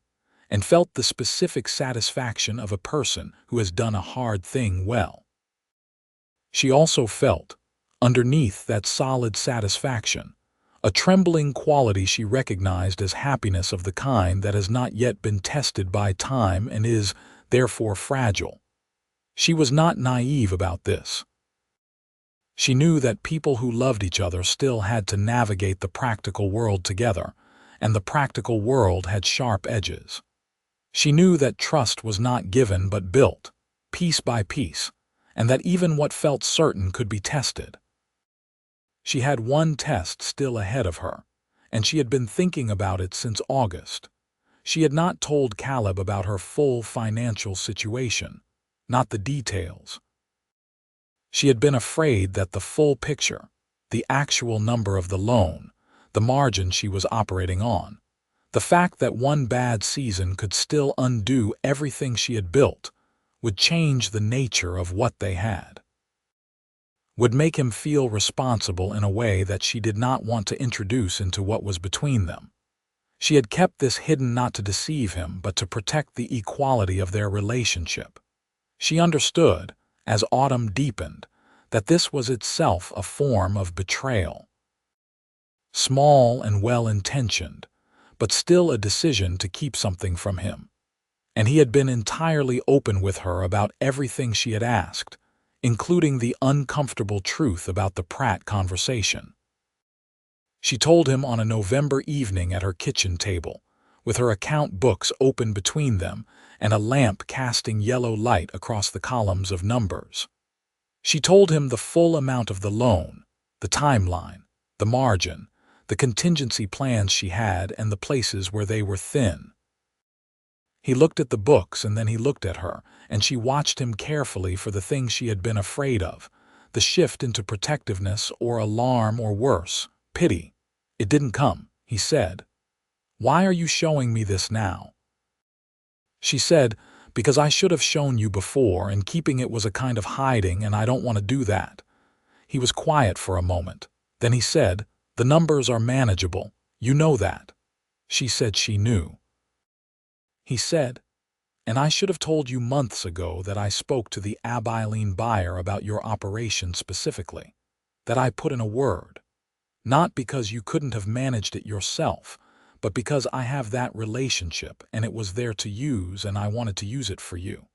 and felt the specific satisfaction of a person who has done a hard thing well. She also felt, underneath that solid satisfaction, a trembling quality she recognized as happiness of the kind that has not yet been tested by time and is, therefore, fragile. She was not naive about this. She knew that people who loved each other still had to navigate the practical world together, and the practical world had sharp edges. She knew that trust was not given but built, piece by piece, and that even what felt certain could be tested. She had one test still ahead of her, and she had been thinking about it since August. She had not told Caleb about her full financial situation, not the details. She had been afraid that the full picture, the actual number of the loan, the margin she was operating on, the fact that one bad season could still undo everything she had built, would change the nature of what they had, would make him feel responsible in a way that she did not want to introduce into what was between them. She had kept this hidden not to deceive him but to protect the equality of their relationship. She understood, as autumn deepened, that this was itself a form of betrayal. Small and well-intentioned, but still a decision to keep something from him. And he had been entirely open with her about everything she had asked, including the uncomfortable truth about the Pratt conversation. She told him on a November evening at her kitchen table, with her account books open between them and a lamp casting yellow light across the columns of numbers. She told him the full amount of the loan, the timeline, the margin, the contingency plans she had, and the places where they were thin. He looked at the books and then he looked at her, and she watched him carefully for the things she had been afraid of, the shift into protectiveness or alarm or worse, pity. It didn't come, he said. Why are you showing me this now? She said, because I should have shown you before, and keeping it was a kind of hiding, and I don't want to do that. He was quiet for a moment. Then he said, the numbers are manageable. You know that. She said she knew. He said, and I should have told you months ago that I spoke to the Abilene buyer about your operation specifically, that I put in a word, not because you couldn't have managed it yourself, but because I have that relationship and it was there to use and I wanted to use it for you.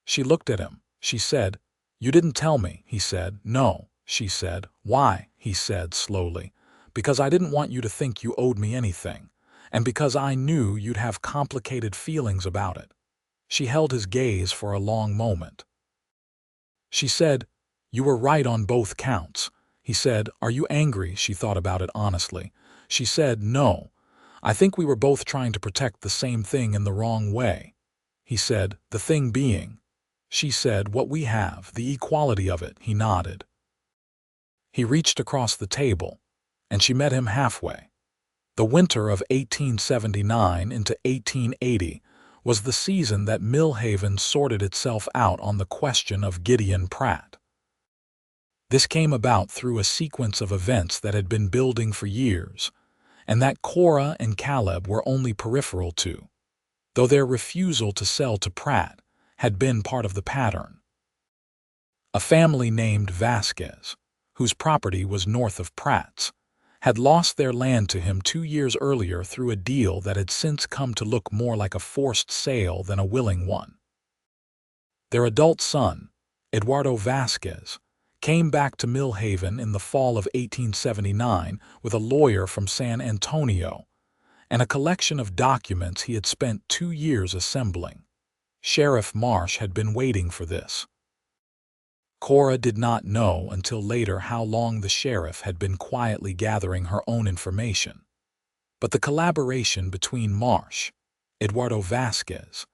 She looked at him. She said, you didn't tell me, he said. No, she said. Why? He said slowly. Because I didn't want you to think you owed me anything, and because I knew you'd have complicated feelings about it. She held his gaze for a long moment. She said, you were right on both counts. He said, are you angry? She thought about it honestly. She said, no. I think we were both trying to protect the same thing in the wrong way. He said, the thing being. She said, what we have, the equality of it. He nodded. He reached across the table, and she met him halfway. The winter of 1879 into 1880 was the season that Millhaven sorted itself out on the question of Gideon Pratt. This came about through a sequence of events that had been building for years, and that Cora and Caleb were only peripheral to, though their refusal to sell to Pratt had been part of the pattern. A family named Vasquez, whose property was north of Pratt's, had lost their land to him 2 years earlier through a deal that had since come to look more like a forced sale than a willing one. Their adult son, Eduardo Vasquez, came back to Millhaven in the fall of 1879 with a lawyer from San Antonio and a collection of documents he had spent 2 years assembling. Sheriff Marsh had been waiting for this. Cora did not know until later how long the sheriff had been quietly gathering her own information. But the collaboration between Marsh, Eduardo Vasquez,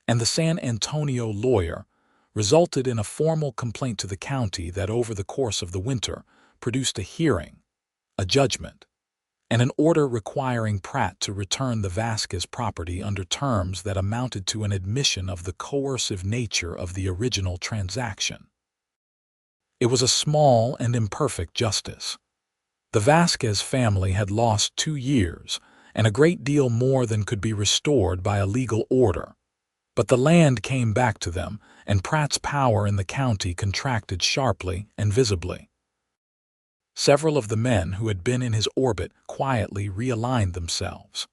and the San Antonio lawyer resulted in a formal complaint to the county that over the course of the winter produced a hearing, a judgment, and an order requiring Pratt to return the Vasquez property under terms that amounted to an admission of the coercive nature of the original transaction. It was a small and imperfect justice. The Vasquez family had lost 2 years and a great deal more than could be restored by a legal order. But the land came back to them, and Pratt's power in the county contracted sharply and visibly. Several of the men who had been in his orbit quietly realigned themselves.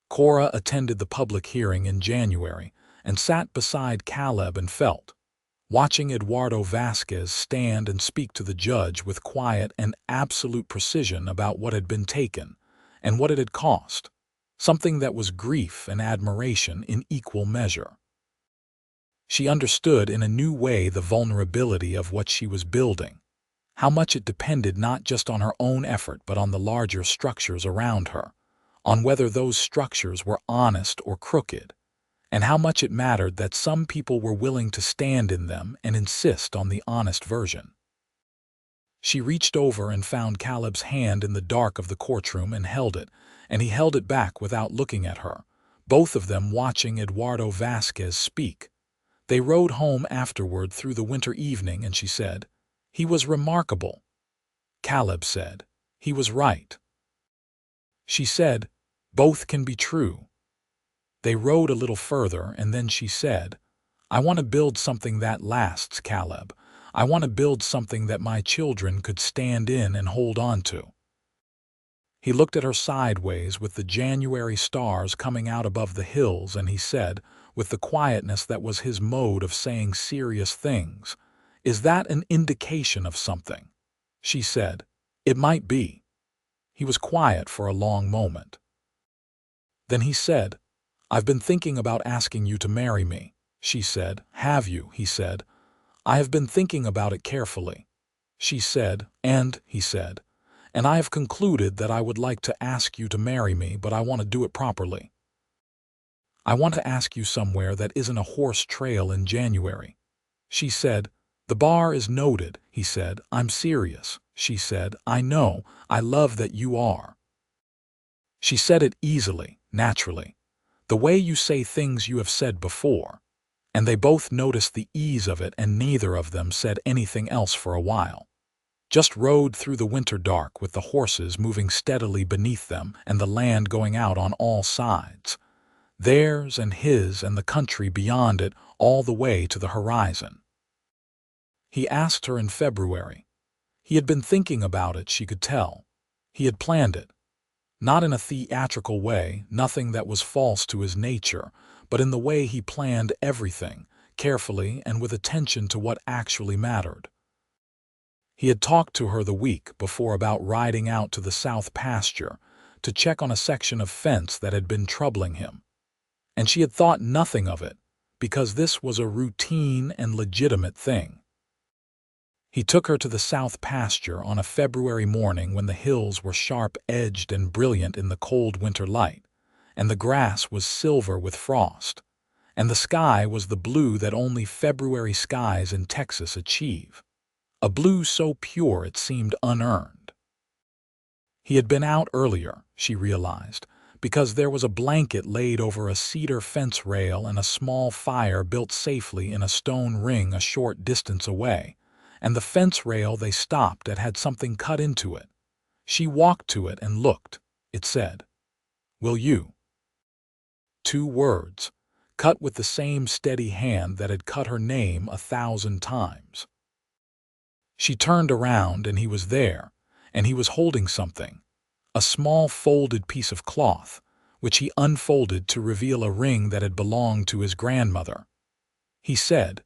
Cora attended the public hearing in January and sat beside Caleb and Felt, watching Eduardo Vasquez stand and speak to the judge with quiet and absolute precision about what had been taken and what it had cost, something that was grief and admiration in equal measure. She understood in a new way the vulnerability of what she was building, how much it depended not just on her own effort but on the larger structures around her, on whether those structures were honest or crooked, and how much it mattered that some people were willing to stand in them and insist on the honest version. She reached over and found Caleb's hand in the dark of the courtroom and held it, and he held it back without looking at her, both of them watching Eduardo Vasquez speak. They rode home afterward through the winter evening, and she said, "He was remarkable." Caleb said, "He was right." She said, "Both can be true." They rode a little further, and then she said, "I want to build something that lasts, Caleb. I want to build something that my children could stand in and hold on to." He looked at her sideways with the January stars coming out above the hills, and he said, with the quietness that was his mode of saying serious things, "Is that an indication of something?" She said, "It might be." He was quiet for a long moment. Then he said, "I've been thinking about asking you to marry me." She said, "Have you?" He said, "I have been thinking about it carefully." She said, he said, "And I have concluded that I would like to ask you to marry me, but I want to do it properly. I want to ask you somewhere that isn't a horse trail in January." She said, "The bar is noted." He said, "I'm serious." She said, "I know. I love that you are." She said it easily, naturally, the way you say things you have said before, and they both noticed the ease of it, and neither of them said anything else for a while. Just rode through the winter dark with the horses moving steadily beneath them and the land going out on all sides, theirs and his and the country beyond it, all the way to the horizon. He asked her in February. He had been thinking about it, she could tell. He had planned it. Not in a theatrical way, nothing that was false to his nature, but in the way he planned everything, carefully and with attention to what actually mattered. He had talked to her the week before about riding out to the south pasture to check on a section of fence that had been troubling him, and she had thought nothing of it because this was a routine and legitimate thing. He took her to the south pasture on a February morning when the hills were sharp-edged and brilliant in the cold winter light, and the grass was silver with frost, and the sky was the blue that only February skies in Texas achieve, a blue so pure it seemed unearned. He had been out earlier, she realized, because there was a blanket laid over a cedar fence rail and a small fire built safely in a stone ring a short distance away, and the fence rail they stopped at had something cut into it. She walked to it and looked. It said, "Will you?" 2 words, cut with the same steady hand that had cut her name 1,000 times. She turned around, and he was there, and he was holding something, a small folded piece of cloth, which he unfolded to reveal a ring that had belonged to his grandmother. He said,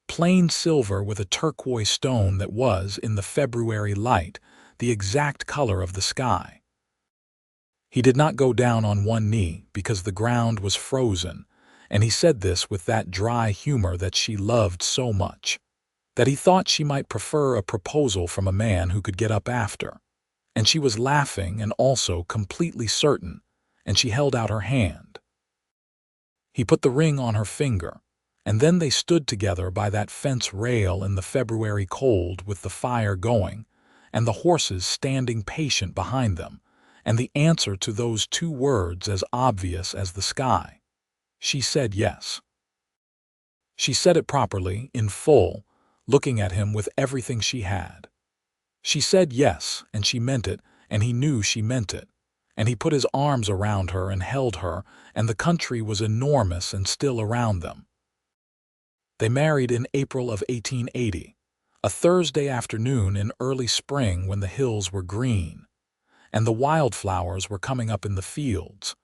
"Plain silver with a turquoise stone that was, in the February light, the exact color of the sky." He did not go down on one knee because the ground was frozen, and he said this with that dry humor that she loved so much, that he thought she might prefer a proposal from a man who could get up after, and she was laughing and also completely certain, and she held out her hand. He put the ring on her finger, and then they stood together by that fence rail in the February cold with the fire going, and the horses standing patient behind them, and the answer to those two words as obvious as the sky. She said yes. She said it properly, in full, looking at him with everything she had. She said yes, and she meant it, and he knew she meant it. And he put his arms around her and held her, and the country was enormous and still around them. They married in April of 1880, a Thursday afternoon in early spring when the hills were green, and the wildflowers were coming up in the fields,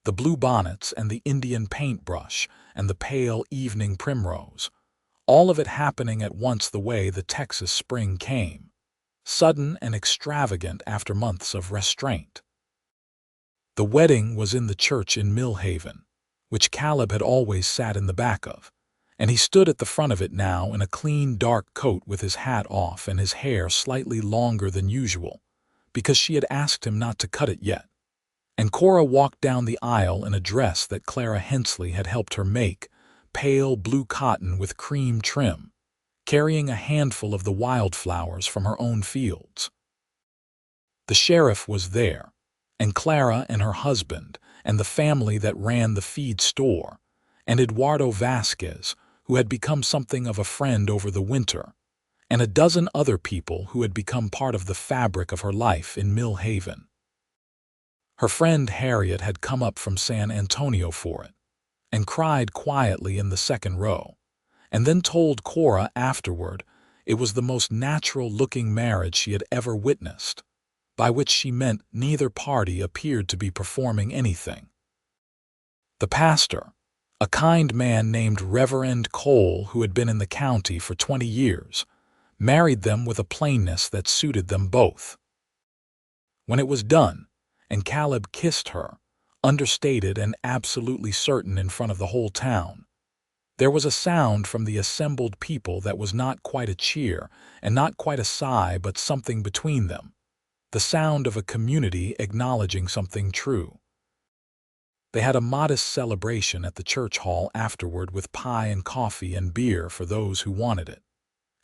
the bluebonnets and the Indian paintbrush and the pale evening primrose, all of it happening at once the way the Texas spring came, sudden and extravagant after months of restraint. The wedding was in the church in Millhaven, which Caleb had always sat in the back of, and he stood at the front of it now in a clean dark coat with his hat off and his hair slightly longer than usual, because she had asked him not to cut it yet. And Cora walked down the aisle in a dress that Clara Hensley had helped her make, pale blue cotton with cream trim, carrying a handful of the wildflowers from her own fields. The sheriff was there, and Clara and her husband, and the family that ran the feed store, and Eduardo Vasquez, who had become something of a friend over the winter, and a dozen other people who had become part of the fabric of her life in Millhaven. Her friend Harriet had come up from San Antonio for it, and cried quietly in the second row, and then told Cora afterward it was the most natural-looking marriage she had ever witnessed, by which she meant neither party appeared to be performing anything. The pastor, a kind man named Reverend Cole who had been in the county for 20 years, married them with a plainness that suited them both. When it was done, and Caleb kissed her, understated and absolutely certain in front of the whole town, there was a sound from the assembled people that was not quite a cheer and not quite a sigh but something between them, the sound of a community acknowledging something true. They had a modest celebration at the church hall afterward with pie and coffee and beer for those who wanted it,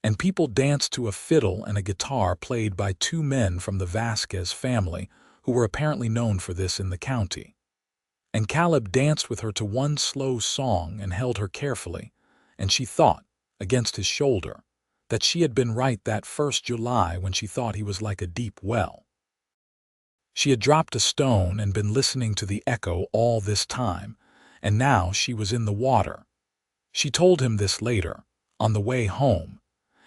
and people danced to a fiddle and a guitar played by two men from the Vasquez family who were apparently known for this in the county. And Caleb danced with her to one slow song and held her carefully, and she thought, against his shoulder, that she had been right that first July when she thought he was like a deep well. She had dropped a stone and been listening to the echo all this time, and now she was in the water. She told him this later, on the way home,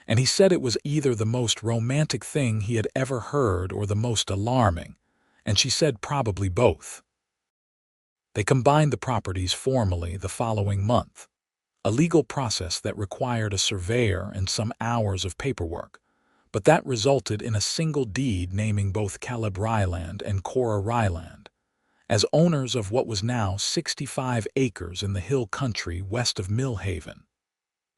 and he said it was either the most romantic thing he had ever heard or the most alarming, and she said probably both. They combined the properties formally the following month, a legal process that required a surveyor and some hours of paperwork, but that resulted in a single deed naming both Caleb Ryland and Cora Ryland as owners of what was now 65 acres in the hill country west of Millhaven,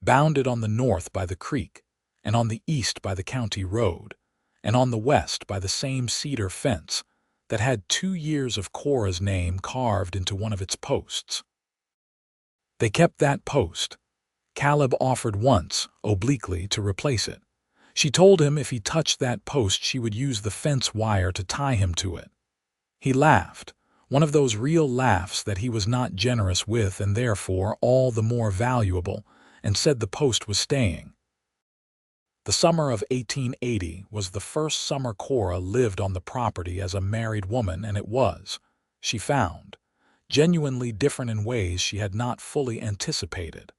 bounded on the north by the creek, and on the east by the county road, and on the west by the same cedar fence that had 2 years of Cora's name carved into one of its posts. They kept that post. Caleb offered once, obliquely, to replace it. She told him if he touched that post she would use the fence wire to tie him to it. He laughed, one of those real laughs that he was not generous with and therefore all the more valuable, and said the post was staying. The summer of 1880 was the first summer Cora lived on the property as a married woman, and it was, she found, genuinely different in ways she had not fully anticipated,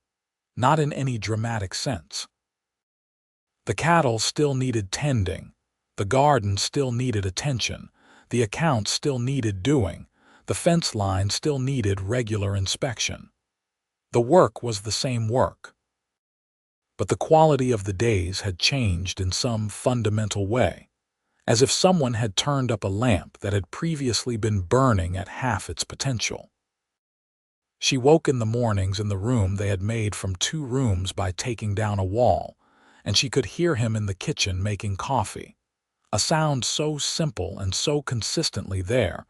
not in any dramatic sense. The cattle still needed tending, the garden still needed attention, the accounts still needed doing, the fence line still needed regular inspection. The work was the same work. But the quality of the days had changed in some fundamental way, as if someone had turned up a lamp that had previously been burning at half its potential. She woke in the mornings in the room they had made from 2 rooms by taking down a wall, and she could hear him in the kitchen making coffee, a sound so simple and so consistently there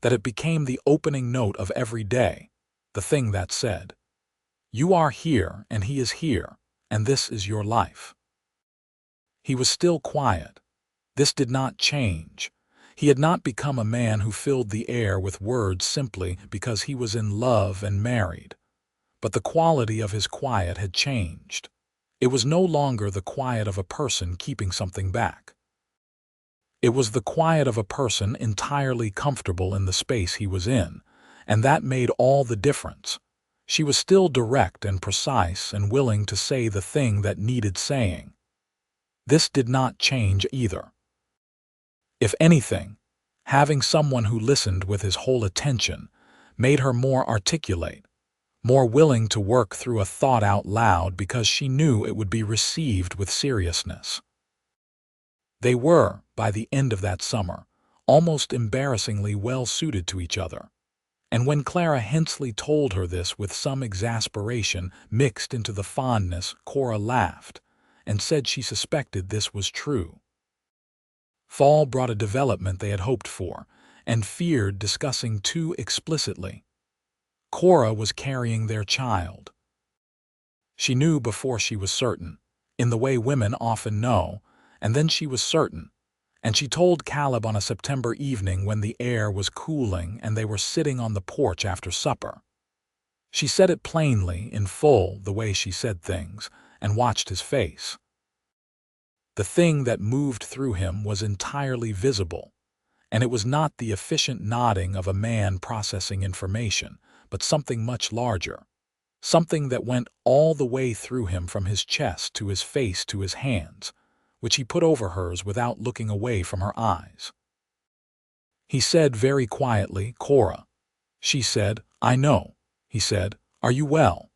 that it became the opening note of every day, the thing that said, "You are here and he is here, and this is your life." He was still quiet. This did not change. He had not become a man who filled the air with words simply because he was in love and married. But the quality of his quiet had changed. It was no longer the quiet of a person keeping something back. It was the quiet of a person entirely comfortable in the space he was in, and that made all the difference. She was still direct and precise and willing to say the thing that needed saying. This did not change either. If anything, having someone who listened with his whole attention made her more articulate, more willing to work through a thought out loud because she knew it would be received with seriousness. They were, by the end of that summer, almost embarrassingly well suited to each other. And when Clara Hensley told her this with some exasperation mixed into the fondness, Cora laughed and said she suspected this was true. Fall brought a development they had hoped for and feared discussing too explicitly. Cora was carrying their child. She knew before she was certain, in the way women often know, and then she was certain, and she told Caleb on a September evening when the air was cooling and they were sitting on the porch after supper. She said it plainly, in full, the way she said things, and watched his face. The thing that moved through him was entirely visible, and it was not the efficient nodding of a man processing information, but something much larger, something that went all the way through him from his chest to his face to his hands, which he put over hers without looking away from her eyes. He said very quietly, "Cora." She said, "I know." He said, "Are you well?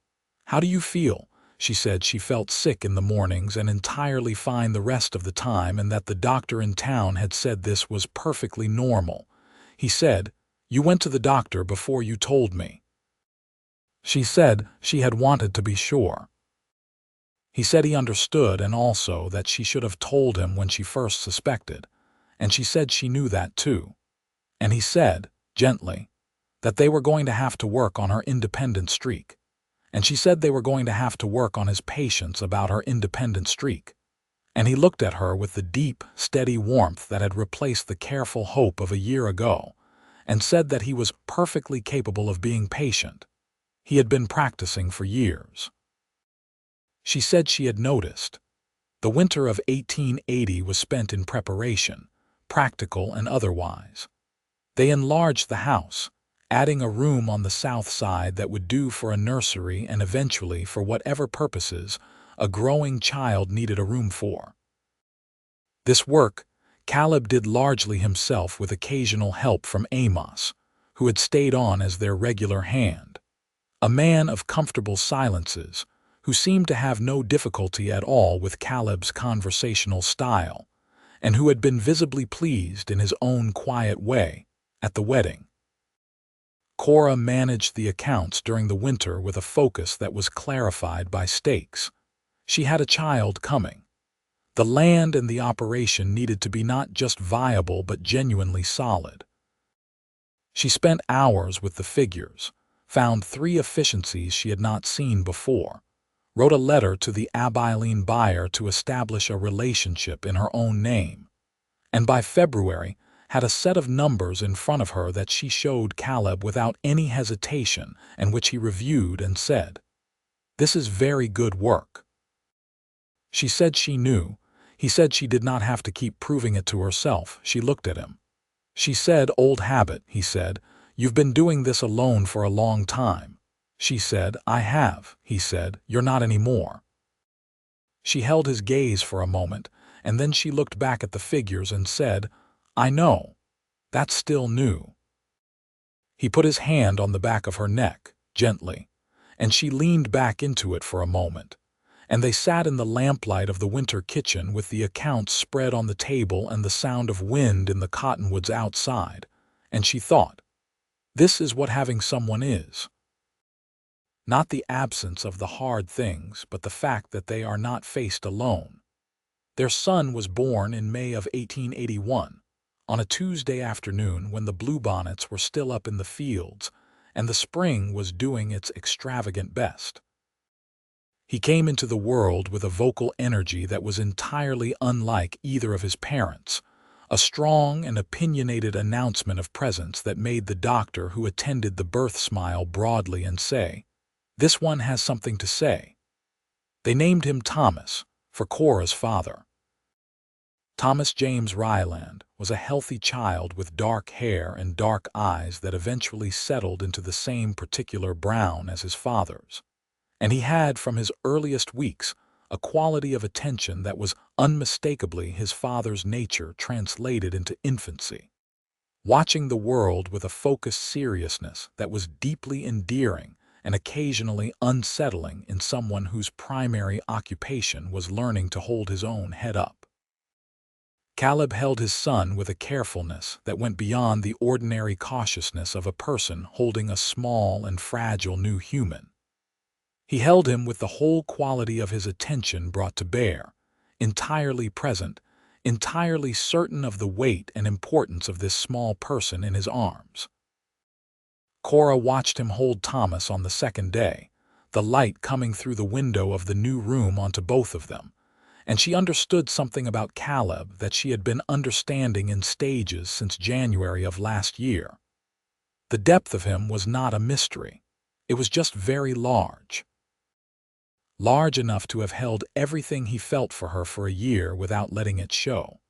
How do you feel?" She said she felt sick in the mornings and entirely fine the rest of the time, and that the doctor in town had said this was perfectly normal. He said, "You went to the doctor before you told me." She said she had wanted to be sure. He said he understood, and also that she should have told him when she first suspected, and she said she knew that too. And he said, gently, that they were going to have to work on her independent streak. And she said they were going to have to work on his patience about her independent streak. And he looked at her with the deep, steady warmth that had replaced the careful hope of a year ago, and said that he was perfectly capable of being patient. He had been practicing for years. She said she had noticed. The winter of 1880 was spent in preparation, practical and otherwise. They enlarged the house, adding a room on the south side that would do for a nursery and eventually for whatever purposes a growing child needed a room for. This work Caleb did largely himself with occasional help from Amos, who had stayed on as their regular hand. A man of comfortable silences, who seemed to have no difficulty at all with Caleb's conversational style, and who had been visibly pleased in his own quiet way at the wedding. Cora managed the accounts during the winter with a focus that was clarified by stakes. She had a child coming. The land and the operation needed to be not just viable but genuinely solid. She spent hours with the figures, found 3 efficiencies she had not seen before, wrote a letter to the Abilene buyer to establish a relationship in her own name, and by February had a set of numbers in front of her that she showed Caleb without any hesitation and which he reviewed and said, "This is very good work." She said she knew. He said she did not have to keep proving it to herself. She looked at him. She said, "Old habit," he said. "You've been doing this alone for a long time." She said, "I have." He said, "You're not anymore." She held his gaze for a moment, and then she looked back at the figures and said, "I know. That's still new." He put his hand on the back of her neck, gently, and she leaned back into it for a moment, and they sat in the lamplight of the winter kitchen with the accounts spread on the table and the sound of wind in the cottonwoods outside, and she thought, this is what having someone is. Not the absence of the hard things, but the fact that they are not faced alone. Their son was born in May of 1881, on a Tuesday afternoon when the bluebonnets were still up in the fields and the spring was doing its extravagant best. He came into the world with a vocal energy that was entirely unlike either of his parents, a strong and opinionated announcement of presence that made the doctor who attended the birth smile broadly and say, "This one has something to say." They named him Thomas, for Cora's father. Thomas James Ryland was a healthy child with dark hair and dark eyes that eventually settled into the same particular brown as his father's. And he had, from his earliest weeks, a quality of attention that was unmistakably his father's nature translated into infancy. Watching the world with a focused seriousness that was deeply endearing and occasionally unsettling in someone whose primary occupation was learning to hold his own head up. Caleb held his son with a carefulness that went beyond the ordinary cautiousness of a person holding a small and fragile new human. He held him with the whole quality of his attention brought to bear, entirely present, entirely certain of the weight and importance of this small person in his arms. Cora watched him hold Thomas on the second day, the light coming through the window of the new room onto both of them, and she understood something about Caleb that she had been understanding in stages since January of last year. The depth of him was not a mystery. It was just very large. Large enough to have held everything he felt for her for a year without letting it show,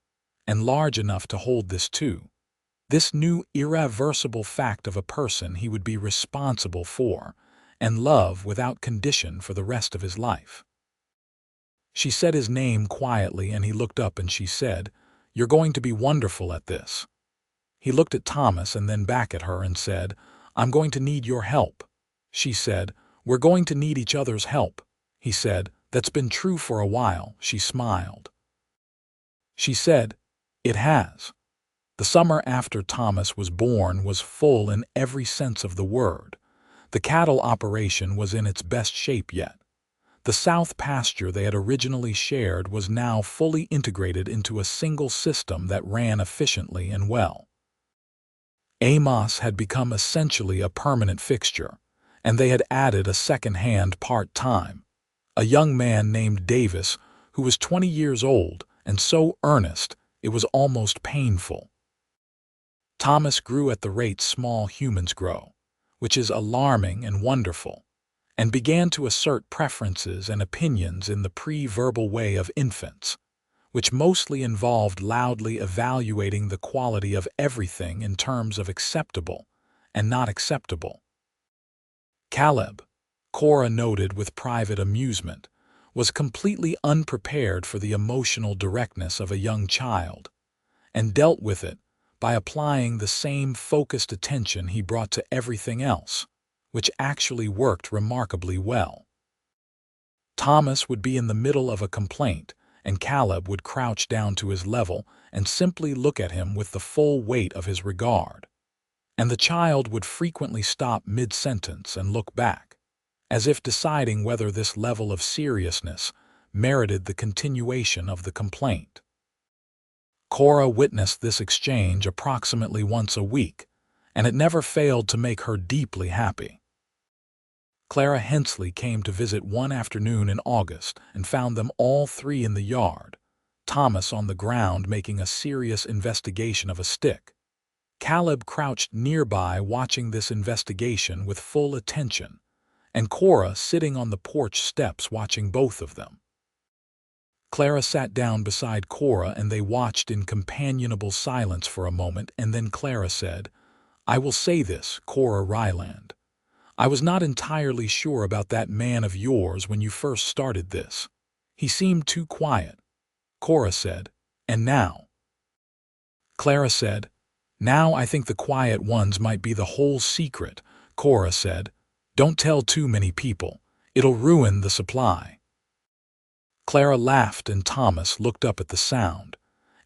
and large enough to hold this too, this new irreversible fact of a person he would be responsible for and love without condition for the rest of his life. She said his name quietly and he looked up and she said, "You're going to be wonderful at this." He looked at Thomas and then back at her and said, "I'm going to need your help." She said, "We're going to need each other's help." He said, "That's been true for a while." She smiled. She said, "It has." The summer after Thomas was born was full in every sense of the word. The cattle operation was in its best shape yet. The south pasture they had originally shared was now fully integrated into a single system that ran efficiently and well. Amos had become essentially a permanent fixture, and they had added a second-hand part-time, a young man named Davis who was 20 years old and so earnest it was almost painful. Thomas grew at the rate small humans grow, which is alarming and wonderful, and began to assert preferences and opinions in the pre-verbal way of infants, which mostly involved loudly evaluating the quality of everything in terms of acceptable and not acceptable. Caleb, Cora noted with private amusement, was completely unprepared for the emotional directness of a young child, and dealt with it by applying the same focused attention he brought to everything else, which actually worked remarkably well. Thomas would be in the middle of a complaint, and Caleb would crouch down to his level and simply look at him with the full weight of his regard. And the child would frequently stop mid-sentence and look back, as if deciding whether this level of seriousness merited the continuation of the complaint. Cora witnessed this exchange approximately once a week, and it never failed to make her deeply happy. Clara Hensley came to visit one afternoon in August and found them all three in the yard, Thomas on the ground making a serious investigation of a stick. Caleb crouched nearby watching this investigation with full attention, and Cora sitting on the porch steps watching both of them. Clara sat down beside Cora and they watched in companionable silence for a moment, and then Clara said, "I will say this, Cora Ryland. I was not entirely sure about that man of yours when you first started this. He seemed too quiet." Cora said, "And now?" Clara said, "Now I think the quiet ones might be the whole secret." Cora said, "Don't tell too many people. It'll ruin the supply." Clara laughed and Thomas looked up at the sound,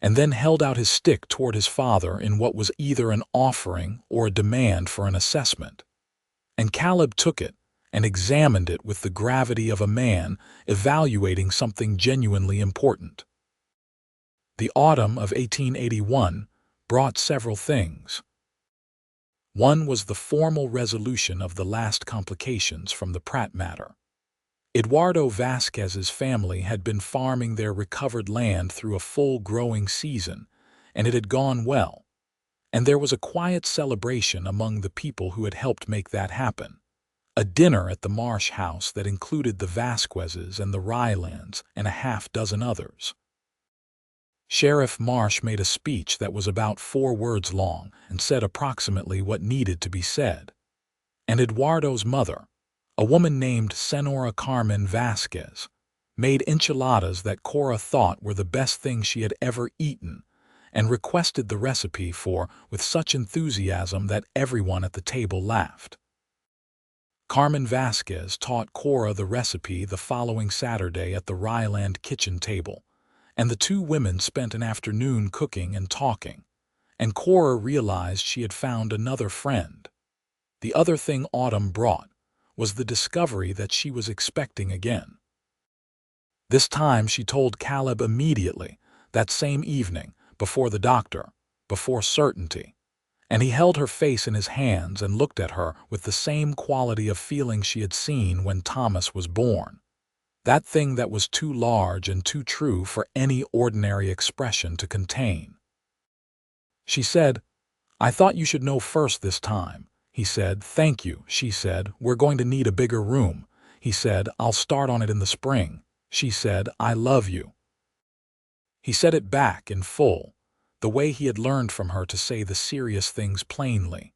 and then held out his stick toward his father in what was either an offering or a demand for an assessment. And Caleb took it and examined it with the gravity of a man evaluating something genuinely important. The autumn of 1881 brought several things. One was the formal resolution of the last complications from the Pratt matter. Eduardo Vasquez's family had been farming their recovered land through a full growing season, and it had gone well, and there was a quiet celebration among the people who had helped make that happen. A dinner at the Marsh house that included the Vasquezes and the Rylands and a half-dozen others. Sheriff Marsh made a speech that was about 4 words long and said approximately what needed to be said. And Eduardo's mother, a woman named Senora Carmen Vasquez, made enchiladas that Cora thought were the best thing she had ever eaten and requested the recipe with such enthusiasm that everyone at the table laughed. Carmen Vasquez taught Cora the recipe the following Saturday at the Ryland kitchen table, and the two women spent an afternoon cooking and talking, and Cora realized she had found another friend. The other thing autumn brought was the discovery that she was expecting again. This time she told Caleb immediately, that same evening, before the doctor, before certainty, and he held her face in his hands and looked at her with the same quality of feeling she had seen when Thomas was born. That thing that was too large and too true for any ordinary expression to contain. She said, "I thought you should know first this time." He said, "Thank you." She said, "We're going to need a bigger room." He said, "I'll start on it in the spring." She said, "I love you." He said it back in full, the way he had learned from her to say the serious things plainly.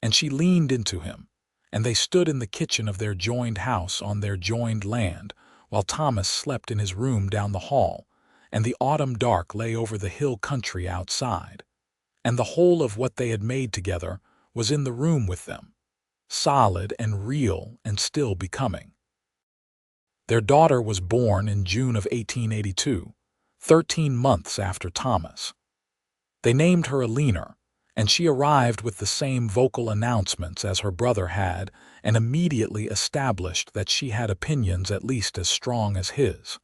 And she leaned into him, and they stood in the kitchen of their joined house on their joined land, while Thomas slept in his room down the hall, and the autumn dark lay over the hill country outside. And the whole of what they had made together was in the room with them, solid and real and still becoming. Their daughter was born in June of 1882, 13 months after Thomas. They named her Alina, and she arrived with the same vocal announcements as her brother had and immediately established that she had opinions at least as strong as his.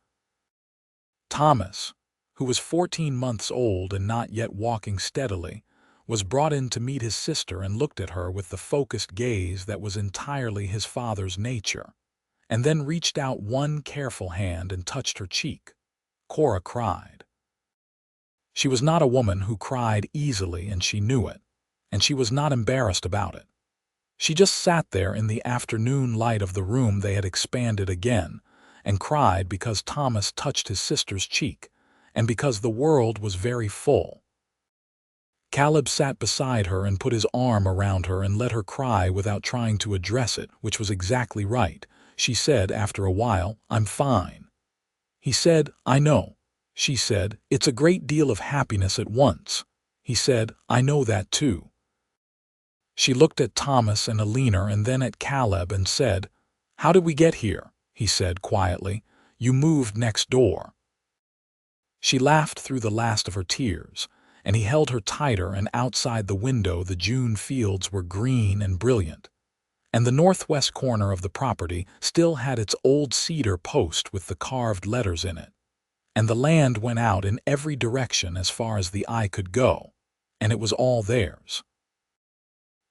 Thomas, who was 14 months old and not yet walking steadily, was brought in to meet his sister and looked at her with the focused gaze that was entirely his father's nature, and then reached out one careful hand and touched her cheek. Cora cried. She was not a woman who cried easily, and she knew it, and she was not embarrassed about it. She just sat there in the afternoon light of the room they had expanded again, and cried because Thomas touched his sister's cheek, and because the world was very full. Caleb sat beside her and put his arm around her and let her cry without trying to address it, which was exactly right. She said after a while, "I'm fine." He said, "I know." She said, "It's a great deal of happiness at once." He said, "I know that too." She looked at Thomas and Alina and then at Caleb and said, "How did we get here?" He said quietly, "You moved next door." She laughed through the last of her tears, and he held her tighter, and outside the window the June fields were green and brilliant, and the northwest corner of the property still had its old cedar post with the carved letters in it, and the land went out in every direction as far as the eye could go, and it was all theirs.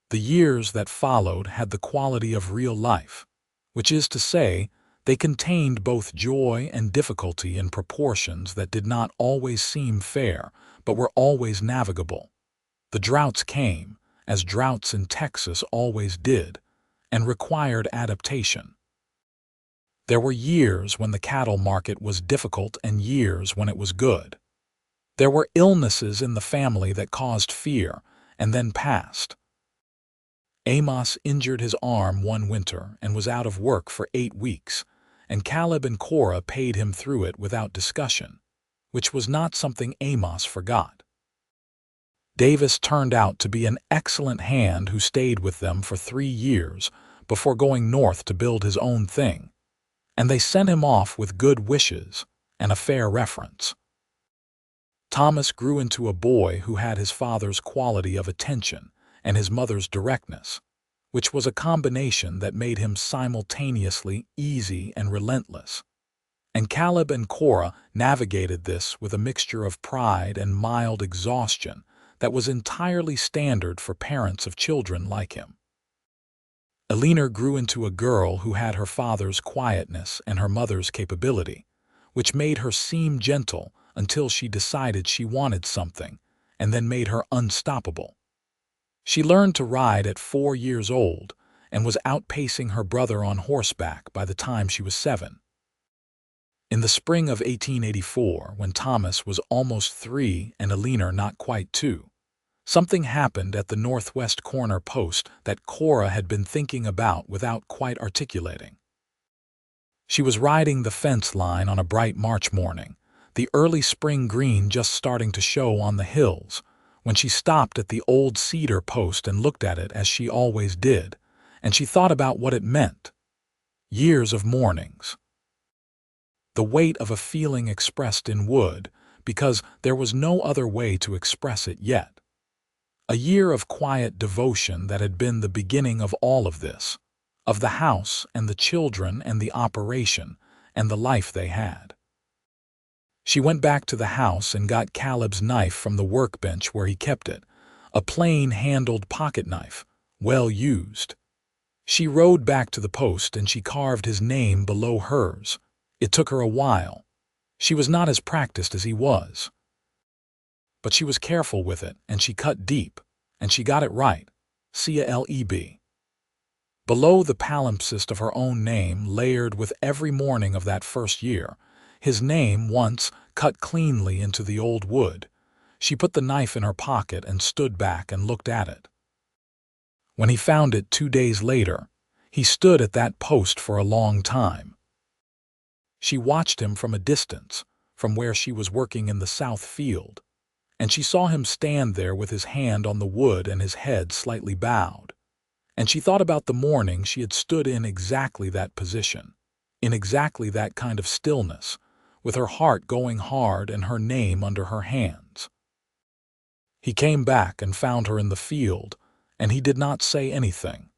The years that followed had the quality of real life, which is to say, they contained both joy and difficulty in proportions that did not always seem fair, but were always navigable. The droughts came, as droughts in Texas always did, and required adaptation. There were years when the cattle market was difficult and years when it was good. There were illnesses in the family that caused fear and then passed. Amos injured his arm one winter and was out of work for 8 weeks, and Caleb and Cora paid him through it without discussion, which was not something Amos forgot. Davis turned out to be an excellent hand who stayed with them for 3 years before going north to build his own thing, and they sent him off with good wishes and a fair reference. Thomas grew into a boy who had his father's quality of attention and his mother's directness, which was a combination that made him simultaneously easy and relentless. And Caleb and Cora navigated this with a mixture of pride and mild exhaustion that was entirely standard for parents of children like him. Eleanor grew into a girl who had her father's quietness and her mother's capability, which made her seem gentle until she decided she wanted something, and then made her unstoppable. She learned to ride at 4 years old and was outpacing her brother on horseback by the time she was 7. In the spring of 1884, when Thomas was almost 3 and Eleanor not quite 2, something happened at the northwest corner post that Cora had been thinking about without quite articulating. She was riding the fence line on a bright March morning, the early spring green just starting to show on the hills, when she stopped at the old cedar post and looked at it as she always did, and she thought about what it meant. Years of mornings. The weight of a feeling expressed in wood, because there was no other way to express it yet. A year of quiet devotion that had been the beginning of all of this, of the house and the children and the operation and the life they had. She went back to the house and got Caleb's knife from the workbench where he kept it, a plain-handled pocket knife, well used. She rode back to the post and she carved his name below hers. It took her a while. She was not as practiced as he was. But she was careful with it, and she cut deep, and she got it right, Caleb. Below the palimpsest of her own name, layered with every morning of that first year, his name once cut cleanly into the old wood, she put the knife in her pocket and stood back and looked at it. When he found it 2 days later, he stood at that post for a long time. She watched him from a distance, from where she was working in the south field, and she saw him stand there with his hand on the wood and his head slightly bowed. And she thought about the morning she had stood in exactly that position, in exactly that kind of stillness, with her heart going hard and her name under her hands. He came back and found her in the field, and he did not say anything.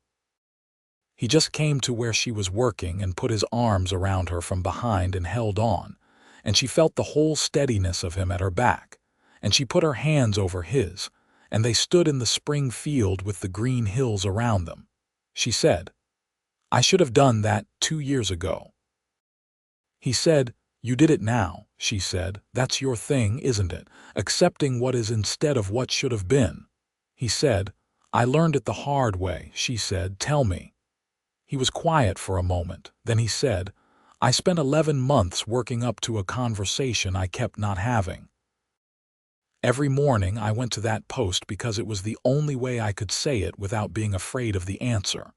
He just came to where she was working and put his arms around her from behind and held on, and she felt the whole steadiness of him at her back, and she put her hands over his, and they stood in the spring field with the green hills around them. She said, "I should have done that 2 years ago." He said, "You did it now," she said. "That's your thing, isn't it? Accepting what is instead of what should have been." He said, "I learned it the hard way," she said. "Tell me." He was quiet for a moment. Then he said, "I spent 11 months working up to a conversation I kept not having. Every morning I went to that post because it was the only way I could say it without being afraid of the answer.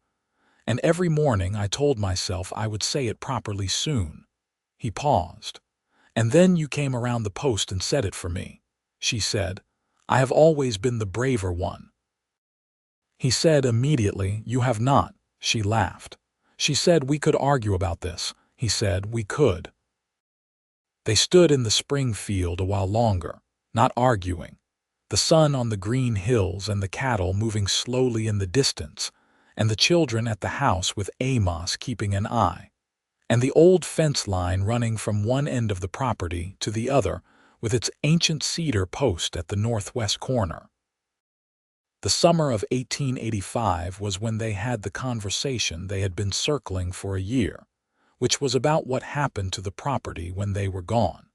And every morning I told myself I would say it properly soon." He paused. "And then you came around the post and said it for me," she said. "I have always been the braver one." He said immediately, "You have not." She laughed. She said, "We could argue about this." He said, "We could." They stood in the spring field a while longer, not arguing, the sun on the green hills and the cattle moving slowly in the distance, and the children at the house with Amos keeping an eye, and the old fence line running from one end of the property to the other with its ancient cedar post at the northwest corner. The summer of 1885 was when they had the conversation they had been circling for a year, which was about what happened to the property when they were gone.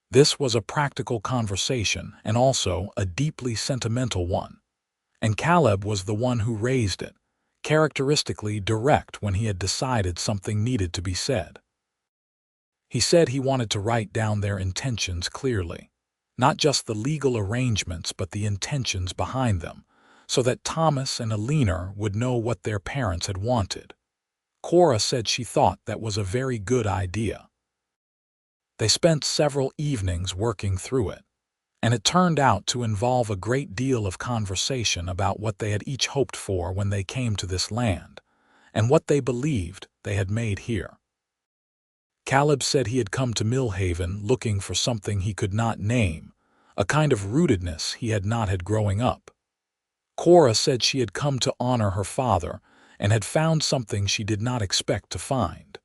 This was a practical conversation and also a deeply sentimental one, and Caleb was the one who raised it, characteristically direct when he had decided something needed to be said. He said he wanted to write down their intentions clearly, not just the legal arrangements but the intentions behind them, so that Thomas and Eleanor would know what their parents had wanted. Cora said she thought that was a very good idea. They spent several evenings working through it, and it turned out to involve a great deal of conversation about what they had each hoped for when they came to this land, and what they believed they had made here. Caleb said he had come to Millhaven looking for something he could not name, a kind of rootedness he had not had growing up. Cora said she had come to honor her father and had found something she did not expect to find.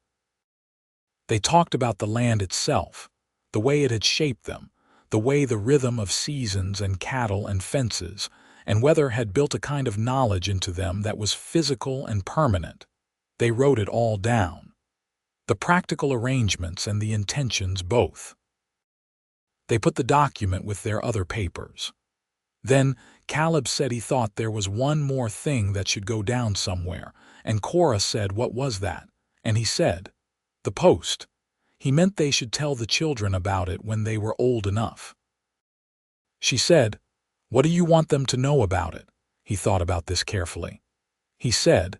They talked about the land itself, the way it had shaped them, the way the rhythm of seasons and cattle and fences and weather had built a kind of knowledge into them that was physical and permanent. They wrote it all down. The practical arrangements and the intentions both. They put the document with their other papers. Then Caleb said he thought there was one more thing that should go down somewhere, and Cora said, "What was that?" And he said, "The post." He meant they should tell the children about it when they were old enough. She said, "What do you want them to know about it?" He thought about this carefully. He said,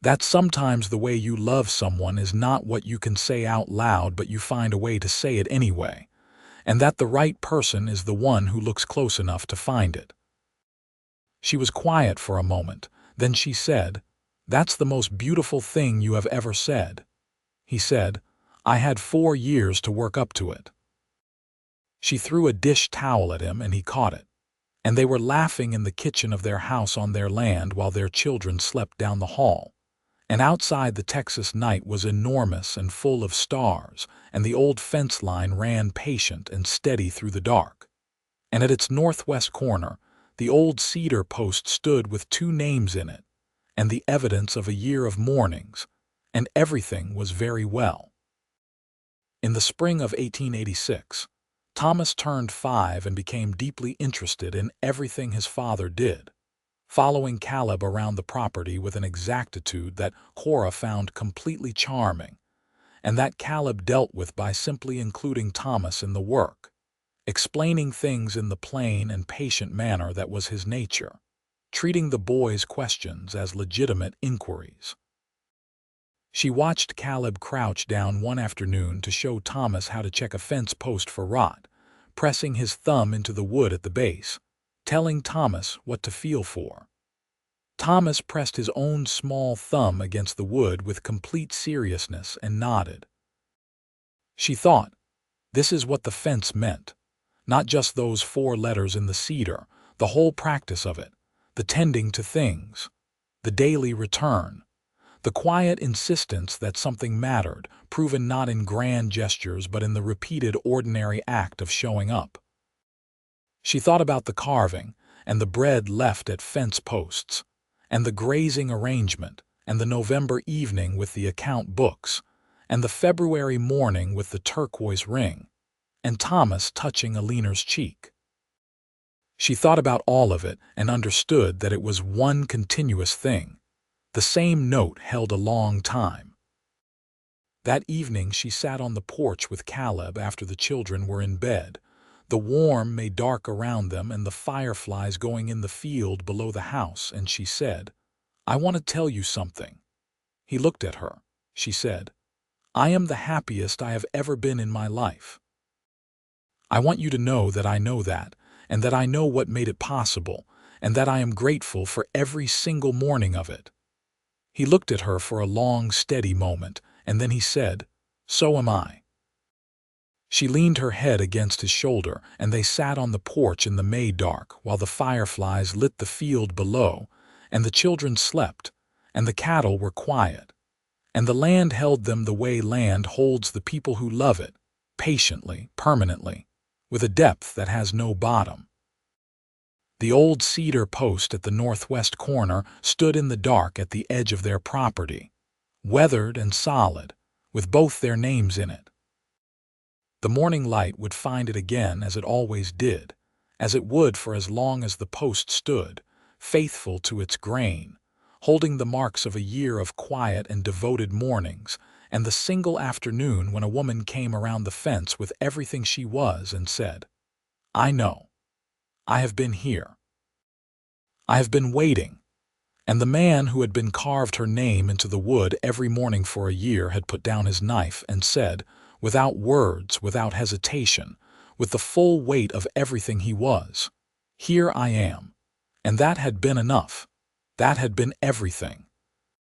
"That sometimes the way you love someone is not what you can say out loud, but you find a way to say it anyway, and that the right person is the one who looks close enough to find it." She was quiet for a moment. Then she said, "That's the most beautiful thing you have ever said." He said, "I had 4 years to work up to it." She threw a dish towel at him and he caught it. And they were laughing in the kitchen of their house on their land while their children slept down the hall. And outside the Texas night was enormous and full of stars, and the old fence line ran patient and steady through the dark. And at its northwest corner, the old cedar post stood with 2 names in it, and the evidence of a year of mournings, and everything was very well. In the spring of 1886, Thomas turned 5 and became deeply interested in everything his father did, following Caleb around the property with an exactitude that Cora found completely charming, and that Caleb dealt with by simply including Thomas in the work, explaining things in the plain and patient manner that was his nature, treating the boys' questions as legitimate inquiries. She watched Caleb crouch down one afternoon to show Thomas how to check a fence post for rot, pressing his thumb into the wood at the base, telling Thomas what to feel for. Thomas pressed his own small thumb against the wood with complete seriousness and nodded. She thought, this is what the fence meant, not just those 4 letters in the cedar, the whole practice of it, the tending to things, the daily return, the quiet insistence that something mattered, proven not in grand gestures but in the repeated ordinary act of showing up. She thought about the carving, and the bread left at fence posts, and the grazing arrangement, and the November evening with the account books, and the February morning with the turquoise ring, and Thomas touching Alina's cheek. She thought about all of it and understood that it was one continuous thing. The same note held a long time. That evening she sat on the porch with Caleb after the children were in bed, the warm made dark around them and the fireflies going in the field below the house, and she said, "I want to tell you something." He looked at her. She said, "I am the happiest I have ever been in my life. I want you to know that I know that, and that I know what made it possible, and that I am grateful for every single morning of it." He looked at her for a long, steady moment, and then he said, "So am I." She leaned her head against his shoulder, and they sat on the porch in the May dark while the fireflies lit the field below, and the children slept, and the cattle were quiet, and the land held them the way land holds the people who love it, patiently, permanently, with a depth that has no bottom. The old cedar post at the northwest corner stood in the dark at the edge of their property, weathered and solid, with both their names in it. The morning light would find it again as it always did, as it would for as long as the post stood, faithful to its grain, holding the marks of a year of quiet and devoted mornings, and the single afternoon when a woman came around the fence with everything she was and said, "I know. I have been here. I have been waiting." And the man who had been carved her name into the wood every morning for a year had put down his knife and said, without words, without hesitation, with the full weight of everything he was, "Here I am." And that had been enough. That had been everything.